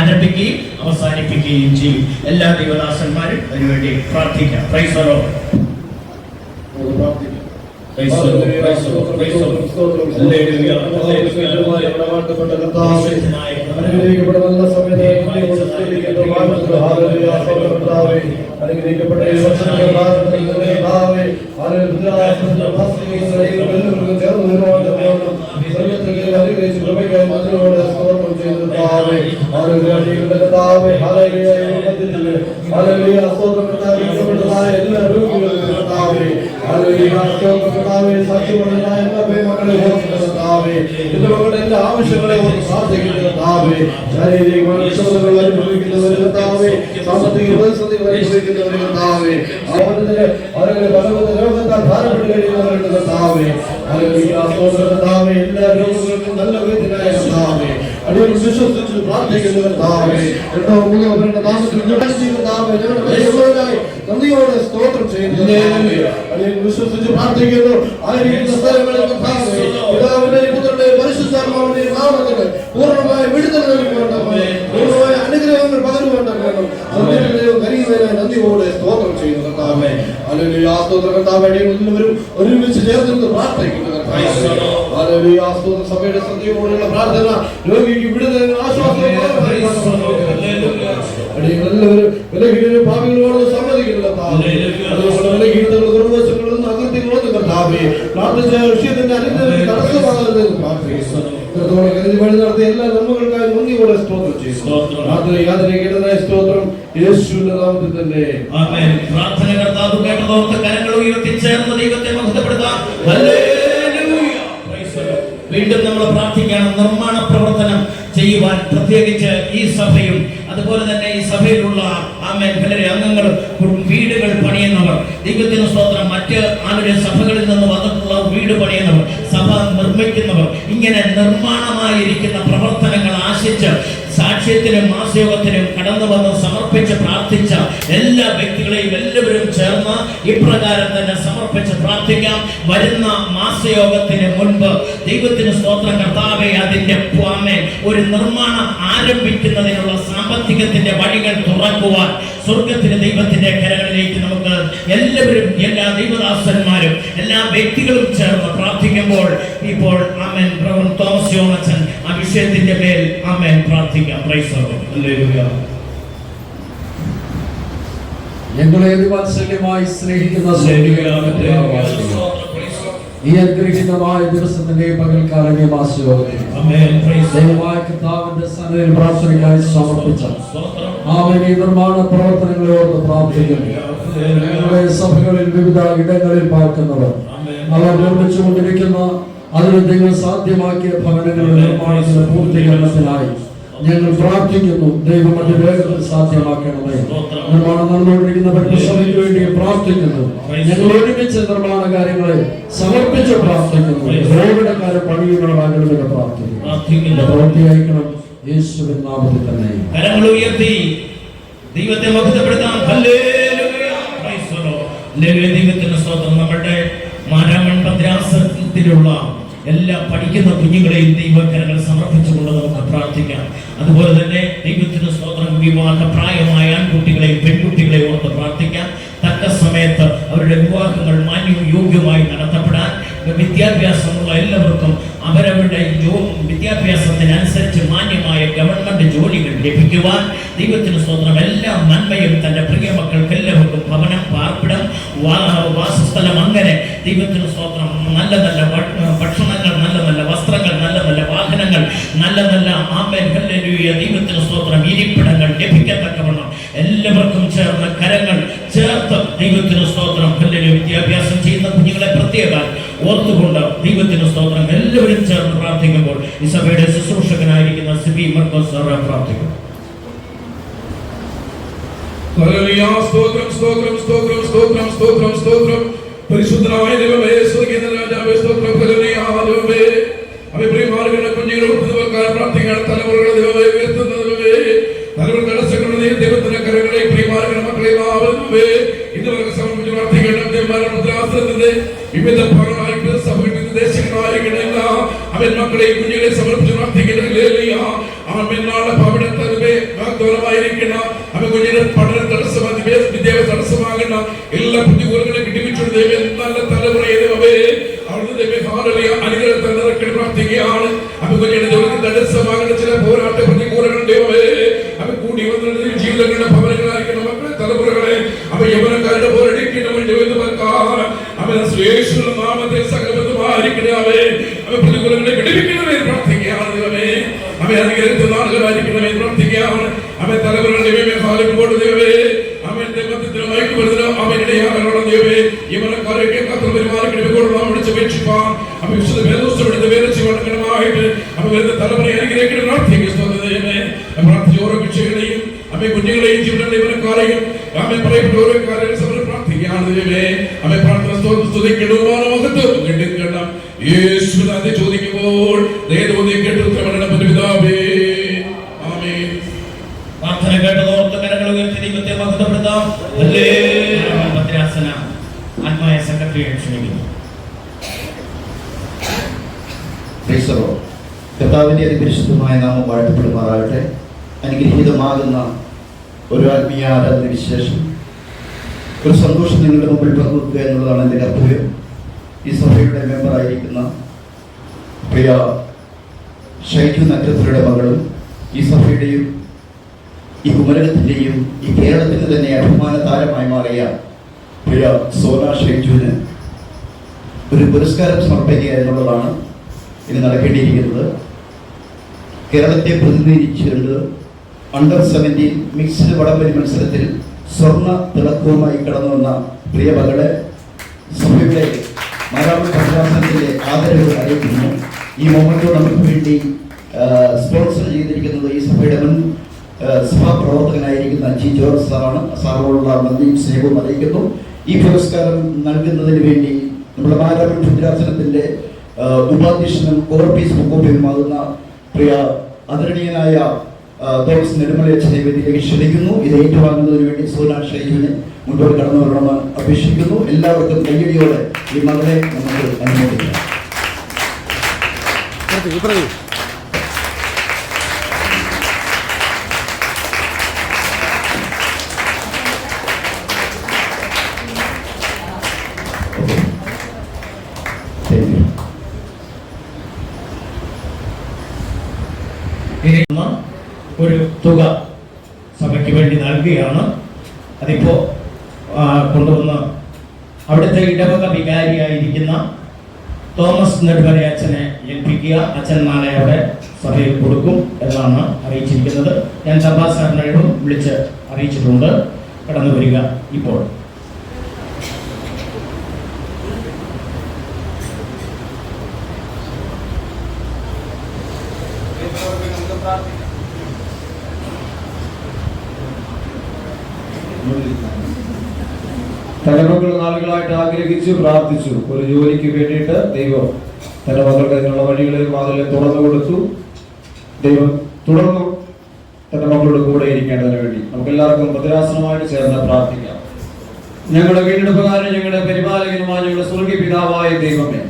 ആരംഭിക്കുകയും അവസാനിപ്പിക്കുകയും ചെയ്യും. എല്ലാ ദൈവദാസന്മാരും അതിനുവേണ്ടി പ്രാർത്ഥിക്കാം. Price the Lord. എല്ലാ ആവശ്യങ്ങളെ പ്രാർത്ഥിക്കുന്നതാവേ, ശാരീരികമായ വിഷമതകൾ അനുഭവിക്കുന്നവരുതാവേ, സാമ്പത്തിക പ്രതിസന്ധികൾ അനുഭവിക്കുന്നവരുതാവേ, അവരുടെ പലവിധ രോഗത്താൽ ഭാരപ്പെട്ട് കഴിയുന്നവരുതാവേ, ആസ്തോത്രതാവേ, എല്ലാ രോഗങ്ങൾക്കും നല്ല വേദനയായതാവേ, അടിയിൽ വിശ്വസിച്ച് പ്രാർത്ഥിക്കുന്നവരുതാവേ, രണ്ടോ മൂന്നോ പേരുടെ നാമത്തിൽ ചെയ്യുന്നതാവേ, ഞങ്ങളുടെ നന്ദിയോടെ സ്തോത്രം ചെയ്യുന്നു. അടിയിൽ വിശ്വസിച്ച് പ്രാർത്ഥിക്കുന്നു. ആയിരിക്കുന്ന സ്ഥലങ്ങളിൽ പിതാവിന്റെയും പുത്രന്റെയും പരിശുദ്ധാത്മാവിന്റെയും നാമത്തിൽ പൂർണ്ണമായ വിടുതൽ നൽകുവാൻ, പൂർണ്ണമായ അനുഗ്രഹങ്ങൾ പകരുവാൻ നന്ദിയോടെ സ്തോത്രം ചെയ്യുന്നു കർത്താവേ. ഹല്ലേലൂയ, സ്തോത്രം കർത്താവേ. എല്ലാവരും ഒരുമിച്ച് ചേർന്ന് പ്രാർത്ഥിക്കുന്നു കർത്താവേ. ഹല്ലേലൂയ, സ്തോത്രം. സഭയുടെ സന്ധിയോടുള്ള പ്രാർത്ഥന രോഗിക്ക് വിടുതൽ, ആശ്വാസം. എല്ലാവരും ബലഹീനരും പാപികളോട് സമ്മതിക്കുന്നു കർത്താവേ. അതുകൊണ്ട് ബലഹീനതകളും ദുർവശങ്ങളും അകൃത്യങ്ങളൊന്നും കർത്താവേ പ്രാർത്ഥിച്ച വിഷയത്തിന്റെ അനുഗ്രഹത്തിന് തടസ്സമാകരുതെന്ന് പ്രാർത്ഥിക്കുന്നു. കരുതി വഴി നടത്തിയ എല്ലാ നന്മകൾക്കായി നന്ദിയോടെ സ്തോത്രം ചെയ്യുന്നു. യാതൊരു സ്തോത്രം യേശുവിന്റെ നാമത്തിൽ തന്നെ. ആമേൻ. പ്രാർത്ഥന കർത്താവ് കേട്ടതോർത്ത് കരങ്ങൾ ഉയർത്തിച്ചേർന്ന് ദൈവത്തെ മഹത്വപ്പെടുത്താം. ഹല്ലേലൂയ. Praise the Lord. വീണ്ടും നമ്മൾ പ്രാർത്ഥിക്കണം. നിർമ്മാണ പ്രവർത്തനം ചെയ്യുവാൻ പ്രത്യേകിച്ച് ഈ സഭയും അതുപോലെ തന്നെ ഈ സഭയിലുള്ള ആമേൻ പലരെ അംഗങ്ങളും വീടുകൾ പണിയുന്നവർ, ദൈവത്തിന് സ്തോത്രം, മറ്റ് ആളുടെ സഭകളിൽ നിന്ന് വന്നിട്ടുള്ള വീട് പണിയുന്നവർ, സഭ നിർമ്മിക്കുന്നവർ, ഇങ്ങനെ നിർമ്മാണമായിരിക്കുന്ന പ്രവർത്തനങ്ങൾ ആശിച്ച് സാക്ഷ്യത്തിനും മാസയോഗത്തിനും കടന്നു വന്ന് സമർപ്പിച്ച് പ്രാർത്ഥിച്ച എല്ലാ വ്യക്തികളെയും എല്ലാവരും ചേർന്ന് ഇപ്രകാരം തന്നെ സമർപ്പിച്ച് പ്രാർത്ഥിക്കാം. വരുന്ന മാസയോഗത്തിന് മുൻപ് ദൈവത്തിന് സ്തോത്രം കർത്താവേ, അതിന്റെ ഒരു നിർമ്മാണം ആരംഭിക്കുന്നതിനുള്ള സാമ്പത്തികത്തിന്റെ വഴികൾ തുറക്കുവാൻ സ്വർഗത്തിന് ദൈവത്തിന്റെ കരങ്ങളിലേക്ക് നമുക്ക് എല്ലാവരും, എല്ലാ ദൈവദാസന്മാരും, എല്ലാ വ്യക്തികളും ചേർന്ന് പ്രാർത്ഥിക്കുമ്പോൾ ഇപ്പോൾ ആമേൻ തോമസ് ജോണച്ചൻ ആ വിഷയത്തിന്റെ മേൽ ആമേൻ പ്രാർത്ഥിക്കാം. Price the lord. ഹല്ലേലൂയ. ഞങ്ങളെ വാത്സല്യമായി സ്നേഹിക്കുന്ന ഈ അനുഗ്രഹീതമായ ദിവസത്തിന്റെ പകൽക്കാലം മാസയോഗത്തിൽ ദൈവമായ കർത്താവിന്റെ സന്നിധിയിൽ പ്രാർത്ഥനയ്ക്കായി സമർപ്പിച്ച ഈ നിർമ്മാണ പ്രവർത്തനങ്ങളെ ഓർത്ത് പ്രാർത്ഥിക്കുന്നു. ഞങ്ങളുടെ സഭകളിൽ വിവിധ ഇടങ്ങളിൽ പാർക്കുന്നവർ, അവർ നിർമ്മിച്ചുകൊണ്ടിരിക്കുന്ന അതിന് ദൈവം സാധ്യമാക്കിയ ഭവനങ്ങളുടെ നിർമ്മാണത്തിന്റെ പൂർത്തീകരണത്തിനായി ഞങ്ങൾ പ്രാർത്ഥിക്കുന്നു. ദൈവം അത് വേഗത്തിൽ സാധ്യമാക്കണമേ. നിർമ്മാണം നടന്നുകൊണ്ടിരിക്കുന്ന സഭയ്ക്ക് വേണ്ടി പ്രാർത്ഥിക്കുന്നു. ഞങ്ങൾ ഒരുമിച്ച് നിർമ്മാണ കാര്യങ്ങളെ സമർപ്പിച്ച് പ്രാർത്ഥിക്കുന്നു. റോഡിന്റെ കാര്യം പണിയുന്നവരാകണമെന്ന് പ്രാർത്ഥിക്കുന്നു. പ്രവൃത്തി അയക്കണം യേശുവിൻ നാമത്തിൽ തന്നെ. കരങ്ങൾ ഉയർത്തി ദൈവത്തെ മഹത്വപ്പെടുത്താം. Hallelujah. Praise the lord. Hallelujah. ദൈവത്തിന്റെ സ്തോത്രം. നമ്മുടെ മാരാമൺ ഭദ്രാസനത്തിലുള്ള എല്ലാ പഠിക്കുന്ന കുഞ്ഞുങ്ങളെയും ദൈവകരങ്ങൾ സമർപ്പിച്ചുകൊണ്ട് നമുക്ക് പ്രാർത്ഥിക്കാം. അതുപോലെ തന്നെ ദൈവത്തിന് സ്തോത്രം, വിവാഹ പ്രായമായ ആൺകുട്ടികളെയും പെൺകുട്ടികളെയും ഓർത്ത് പ്രാർത്ഥിക്കാം. തക്ക സമയത്ത് അവരുടെ വിവാഹങ്ങൾ മാന്യവും യോഗ്യമായി നടത്തപ്പെടാൻ, വിദ്യാഭ്യാസമുള്ള എല്ലാവർക്കും അവരവരുടെ വിദ്യാഭ്യാസത്തിനനുസരിച്ച് മാന്യമായ ഗവൺമെന്റ് ജോലികൾ ലഭിക്കുവാൻ ദൈവത്തിന് സ്തോത്രം. എല്ലാ നന്മയും തന്റെ പ്രിയ മക്കൾക്ക് എല്ലാവർക്കും ഭവനം, പാർപ്പിടം, വാസസ്ഥലം, അങ്ങനെ ദൈവത്തിന് സ്തോത്രം, നല്ല നല്ല ഭക്ഷണങ്ങൾ, നല്ല നല്ല വസ്ത്രങ്ങൾ, നല്ല നല്ല വാഹനങ്ങൾ, നല്ല നല്ല ആമേൻ ഹല്ലേലൂയ ദൈവത്തിന് സ്തോത്രം ഇരിപ്പിടങ്ങൾ ലഭിക്കത്തക്കവണ്ണം എല്ലാവർക്കും ചേർന്ന് കരങ്ങൾ ചേർത്ത് ദൈവത്തിന് സ്തോത്രം ഹല്ലേലൂയ. വിദ്യാഭ്യാസം ചെയ്യുന്ന കുഞ്ഞുങ്ങളെ പ്രത്യേകം ഓർത്തുകൊണ്ട് ദൈവത്തിന് സ്തോത്രം എല്ലാവരും ചേർന്ന് പ്രാർത്ഥിക്കുമ്പോൾ ഈ സഭയുടെ ശുശ്രൂഷകനായിരിക്കുന്ന സിബി മർക്കോസ് സാറ് പ്രാർത്ഥിക്കും. ഹല്ലേലൂയ. സ്തോത്രം സ്തോത്രം സ്തോത്രം സ്തോത്രം സ്തോത്രം സ്തോത്രം. പരിശുദ്ധനായ ദൈവമേ, സ്വർഗ്ഗീയ രാജാവേ, സ്തോത്രം. ഹല്ലേലൂയ. ദൈവമേ, അഭിപ്രായമാർഗങ്ങളെ കുഞ്ഞുങ്ങളെ ഉയർത്തുന്നവർക്കായി പ്രാർത്ഥിക്കണം. തലമുറകളെ ദൈവമേ ഉയർത്തുന്നതേ, തലമുറ തടസ്സങ്ങളുടെ ദൈവത്തിന്റെ കരങ്ങളെ പ്രിയമാർഗങ്ങളെ മക്കളെ ദൈവമേ ഇതുവരെ സമർപ്പിച്ച് പ്രാർത്ഥിക്കണം. ദൈവത്തിന്റെ വിവിധ ഭാഗങ്ങളായി സഭയുടെ ദേശങ്ങളായിരിക്കണം. അവൻ മക്കളെ കുഞ്ഞുങ്ങളെ സമർപ്പിച്ച് പ്രാർത്ഥിക്കണം. ഹല്ലേലൂയ. ആമേൻ. നാളെ ഭവനത്തെ തടസ്സമാകുന്ന ചില പോരാട്ട പ്രതികൂലങ്ങൾ ദൈവമേ അവൻ കൂടി വന്ന ജീവിതങ്ങളുടെ ഭവനങ്ങളായിരിക്കണം മക്കളെ തലമുറകളെ അവൻ യവനക്കാരുടെ പോരടിക്കണമെന്ന് അവൻ യേശുവിന്റെ നാമത്തിൽ സകലബദ്ധമായിരിക്കണേ അവൻ പ്രതികൂലങ്ങളെ വിടുവിക്കണമേ പ്രാർത്ഥിക്കുകയാണ് ദൈവമേ അവൻ അനുഗ്രഹിച്ച നാളുകളായിരിക്കണമേ പ്രാർത്ഥിക്കുകയാണ് അവൻ തലമുറകളുടെ കൊണ്ട് ദൈവമേ അവന്റെ മധ്യത്തിൽ മയക്കുമരുന്നിനോ അവരുടെ യാതൊരു ദൈവമേ യവനക്കാരൊക്കെ കത്ര പെരുമാറിക്കണമേ നാം വിളിച്ചപേക്ഷിപ്പാൻ അവൻ വിശുദ്ധ വേദോസ്തമെടുത്ത് വേദച്ച് വണക്കണമായിട്ട് അവൻ വരുന്ന തലമുറയെ അനുഗ്രഹിക്കണം പ്രാർത്ഥിക്കുന്നേ പ്രാർത്ഥിച്ച ഓരോ വിഷയങ്ങളെയും അമ്മ കുഞ്ഞുങ്ങളെയും ജീവിതങ്ങളുടെ യവനക്കാരെയും അമ്മ പറയപ്പെട്ട ഓരോ കാര്യങ്ങളും സമരം പ്രാർത്ഥിക്കുകയാണ് ദൈവമേ അമ്മ പ്രാർത്ഥന സ്തുതിക്കണം യേശുവിനെ ചോദിക്കുമ്പോൾ കേട്ട് ഉത്തരവരണം പിതാവേ ആമേൻ. പ്രാർത്ഥന കേട്ടതോർത്ത് കരങ്ങൾ ഉയർത്തി ദൈവത്തെ മഹത്വപ്പെടുത്താം. ഹല്ലേലൂയ. ഭദ്രാസന ആത്മായ സെക്രട്ടറിയെ ക്ഷണിക്കുന്നു. കർത്താവിന്റെ അതിപരിശുദ്ധമായ നാമം വാഴ്ത്തപ്പെടുമാറാകട്ടെ. അനുഗ്രഹീതമാകുന്ന ഒരു ആത്മീയ ആരാധന വിശേഷം, ഒരു സന്തോഷം നിങ്ങളുടെ മുമ്പിൽ പങ്കുവെക്കുക എന്നുള്ളതാണ് എൻ്റെ കർത്തവ്യം. ഈ സഭയുടെ മെമ്പറായിരിക്കുന്ന പ്രിയ ഷൈജു നക്ഷത്രയുടെ മകളും ഈ സഭയുടെയും ഈ കുമരകത്തിൻ്റെയും ഈ കേരളത്തിന് തന്നെ അഭിമാന താരമായി മാറിയ പ്രിയ സോന ഷൈജുവിന് ഒരു പുരസ്കാരം സമർപ്പിക്കുക എന്നുള്ളതാണ് ഇനി നടക്കേണ്ടിയിരിക്കുന്നത്. കേരളത്തെ പ്രതിനിധീകരിച്ചുകൊണ്ട് അണ്ടർ-17 മിക്സ്ഡ് വടംവലി മത്സരത്തിൽ സ്വർണ്ണ തിളക്കവുമായി കടന്നു വന്ന പ്രിയ മകളെ സഭയുടെ മാരാമൺ ഭദ്രാസനത്തിൻ്റെ ആദരവ് അറിയിക്കുന്നു. ഈ മൊമെന്റോ നമുക്ക് വേണ്ടി സ്പോൺസർ ചെയ്തിരിക്കുന്നത് ഈ സഭയുടെ മുൻ സഭാപ്രവർത്തകനായിരിക്കുന്ന ജി ജോർജ് സാറാണ്. സാറിനോടുള്ള നന്ദിയും സ്നേഹവും അറിയിക്കുന്നു. ഈ പുരസ്കാരം നൽകുന്നതിന് വേണ്ടി നമ്മുടെ മാരാമൺ ഭദ്രാസനത്തിൻ്റെ ഉപാധ്യക്ഷനും കോർപ്പീസ് മുഖോപ്യവുമാകുന്ന പ്രിയ ആദരണീയനായ തോമസ് നെടുമലയച്ഛനെ വേദിയിലേക്ക് ക്ഷണിക്കുന്നു. ഇത് ഏറ്റുവാങ്ങുന്നതിന് വേണ്ടി സോന ഷൈജുവിനെ മുന്നോട്ട് കടന്നു വരണമെന്ന് അപേക്ഷിക്കുന്നു. എല്ലാവർക്കും കയ്യടിയോടെ ഈ മകളെ നമുക്ക് അനുമോദിക്കാം. ഒരു തുക സഭയ്ക്ക് വേണ്ടി നൽകുകയാണ്. അതിപ്പോ കൊണ്ടുവന്ന് അവിടുത്തെ ഇടവക വികാരിയായിരിക്കുന്ന തോമസ് നെടുമല അച്ഛനെ ഏൽപ്പിക്കുക. അച്ഛൻ നാളെ അവിടെ സഭയിൽ കൊടുക്കും എന്നാണ് അറിയിച്ചിരിക്കുന്നത്. ഞാൻ സഭാ സാറിനോടും വിളിച്ച് അറിയിച്ചിട്ടുണ്ട്. കടന്നു വരിക ഇപ്പോൾ. തന്റെ മക്കൾ നാളുകളായിട്ട് ആഗ്രഹിച്ചു പ്രാർത്ഥിച്ചു. ഒരു ജോലിക്ക് വേണ്ടിയിട്ട് ദൈവം തന്റെ മക്കൾക്ക് അതിനുള്ള വഴികളിൽ വാതിലെ തുറന്നു കൊടുത്തു. ദൈവം തുടർന്നു തന്റെ മക്കളുടെ കൂടെ ഇരിക്കേണ്ടതിന് വേണ്ടി നമുക്ക് എല്ലാവർക്കും ഭദ്രാസനമായിട്ട് ചേർന്ന് പ്രാർത്ഥിക്കാം. ഞങ്ങളുടെ വീണ്ടെടുപ്പുകാരൻ, ഞങ്ങളുടെ പരിപാലകനുമായ ഞങ്ങളുടെ സ്വർഗീയ പിതാവായ ദൈവമേ,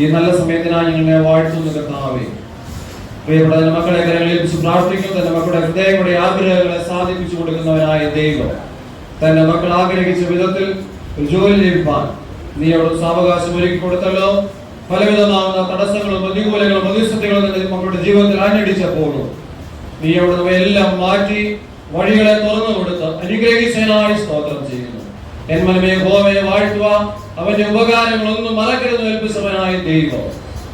ഈ നല്ല സമയത്തിനായി ഞങ്ങളെ വാഴ്ത്തുന്ന കർത്താവേ, പ്രിയപ്പെട്ട തന്റെ മക്കളെ കരങ്ങളിൽ ഏൽപ്പിച്ച് പ്രാർത്ഥിക്കും. തന്റെ മക്കളുടെ ഹൃദയങ്ങളുടെ ആഗ്രഹങ്ങളെ സാധിപ്പിച്ചു കൊടുക്കുന്നവനായ ദൈവം, തന്റെ മക്കൾ ആഗ്രഹിച്ച വിധത്തിൽ ഒരു ജോലി ലഭിക്കാൻ നീ അവിടെ സാവകാശം ഒരുക്കി കൊടുത്തല്ലോ. പലവിധമാകുന്ന തടസ്സങ്ങളും പ്രതികൂലങ്ങളും പ്രതിസന്ധികളും മക്കളുടെ ജീവിതത്തിൽ ആഞ്ഞടിച്ചപ്പോഴും നീ അവിടെ എല്ലാം മാറ്റി വഴികളെ തുറന്നു കൊടുത്ത് അനുഗ്രഹിച്ചതിനായി സ്തോത്രം ചെയ്യുന്നു. എന്മനമേ ഹോമയെ വാഴ്ത്തുക, അവന്റെ ഉപകാരങ്ങളൊന്നും മറക്കരുത് ഏൽപ്പിച്ചവനായ ദൈവം,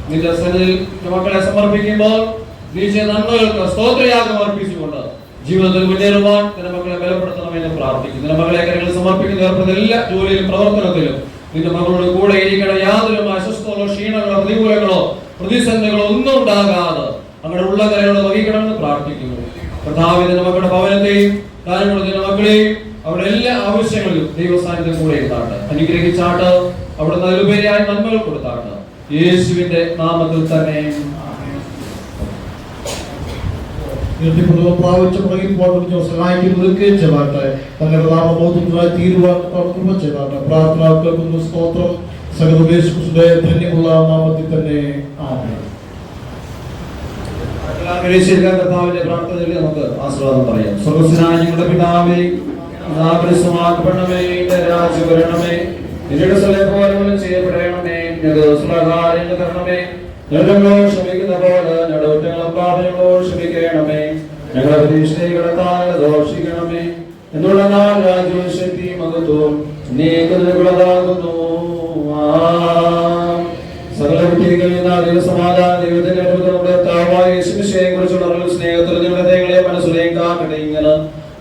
നിന്റെ സന്നിധിയിൽ മക്കളെ സമർപ്പിക്കുമ്പോൾ നീ ചെയ്ത നന്മകൾക്ക് സ്തോത്രയാഗം അർപ്പിച്ചുകൊണ്ട് ജീവിതത്തിൽ മുന്നേറുവാൻ നിന്റെ മക്കളെ ബലപ്പെടുത്തണമെന്ന് പ്രാർത്ഥിക്കുന്നു. നിന്റെ മക്കളെ കരങ്ങളിൽ സമർപ്പിക്കുന്ന ഏർപ്പെടുന്ന എല്ലാ ജോലിയിലും പ്രവർത്തനത്തിലും നിന്റെ മക്കളോട് കൂടെ ഇരിക്കണം. യാതൊരു അസ്വസ്ഥതകളോ ക്ഷീണങ്ങളോ പ്രതികൂലങ്ങളോ പ്രതിസന്ധികളോ ഒന്നും ഉണ്ടാകാതെ അങ്ങനെ ഉള്ള കരയോട് വഹിക്കണമെന്ന് പ്രാർത്ഥിക്കുന്നു. കർത്താവേ, നിന്റെ മക്കളുടെ ഭവനത്തെയും കാര്യങ്ങളും നിന്റെ മക്കളെയും അവിടെ എല്ലാ ആവശ്യങ്ങളിലും ദൈവസാന്നിധ്യം കൂടെ ഇരുത്താട്ടെ, അനുഗ്രഹിച്ചാട്ട്, അവിടെ അതിലുപരിയായി നന്മകൾ കൊടുത്താട്ട്, യേശുവിന്റെ നാമത്തിൽ തന്നെ. പ്രാപിച്ച പുറകിൽ സഹായിക്കുന്നതൊക്കെ ചെയ്താട്ടെ, തന്റെ നാമബോധത്തിനായി തീരുവാൻ കൃപ ചെയ്താട്ടെ. പ്രാർത്ഥന കേൾക്കുന്ന സ്തോത്രം സകലദേശയുടെ ധന്യമുള്ള നാമത്തിൽ തന്നെ. ആമേൻ. കർത്താവിന്റെ പ്രാർത്ഥനയിൽ നമുക്ക് ആശീർവാദം പറയാം. സ്വർഗ്ഗസ്ഥനായ ഞങ്ങളുടെ പിതാവേ, നാമം രാജ്യം വരണമേ, നിന്റെ സ്ഥലം പോലെ ചെയ്യപ്പെടണമേ, ഞങ്ങൾക്ക് തരണമേ, ഞങ്ങളോട് ക്ഷമിക്കുന്ന പോലെ ഞങ്ങളുടെ കുറ്റങ്ങളും പാപങ്ങളോട് ക്ഷമിക്കണമേ. ഞങ്ങളെ പരീക്ഷയെ കടത്താതെ ദോഷിക്കണമേ. എന്നുള്ള രാജ്യവും ശക്തി മഹത്വവും നീക്കുള്ളതാകുന്നു. സകല കുട്ടികളിൽ സമാധാന ദൈവത്തിന്റെ നമ്മുടെ താവായ യേശുവിനെ കുറിച്ചുള്ള സ്നേഹത്തിൽ നിങ്ങളുടെ മനസ്സിലേക്ക് കാക്കട്ടെ. ഇങ്ങനെ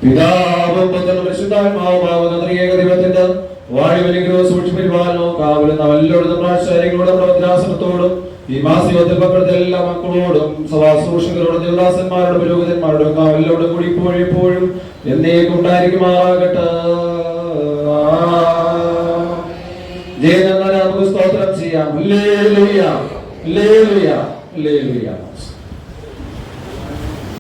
പിതാവും പുത്രനും പരിശുദ്ധാത്മാവുമാകുന്ന ത്രിയേക ദൈവത്തിന്റെ വാഴുവനുഗ്രഹവും സൂക്ഷിപ്പരിപാലനവും കാവലും നവല്ലോടും പ്രാശ്ചര്യങ്ങളോടും പ്രവചനാസനത്തോടും ഈ മാസത്തിൽ പങ്കെടുത്ത എല്ലാ മക്കളോടും സഭാശുശ്രൂഷകരോടും ദേവദാസന്മാരോടും പുരോഹിതന്മാരോടും കാവലിലോടും കൂടി ഇപ്പോഴും എന്നേക്കും ഉണ്ടായിരിക്കുമാറാകട്ടെ. നമുക്ക് സ്തോത്രം ചെയ്യാം. Hallelujah, hallelujah, hallelujah.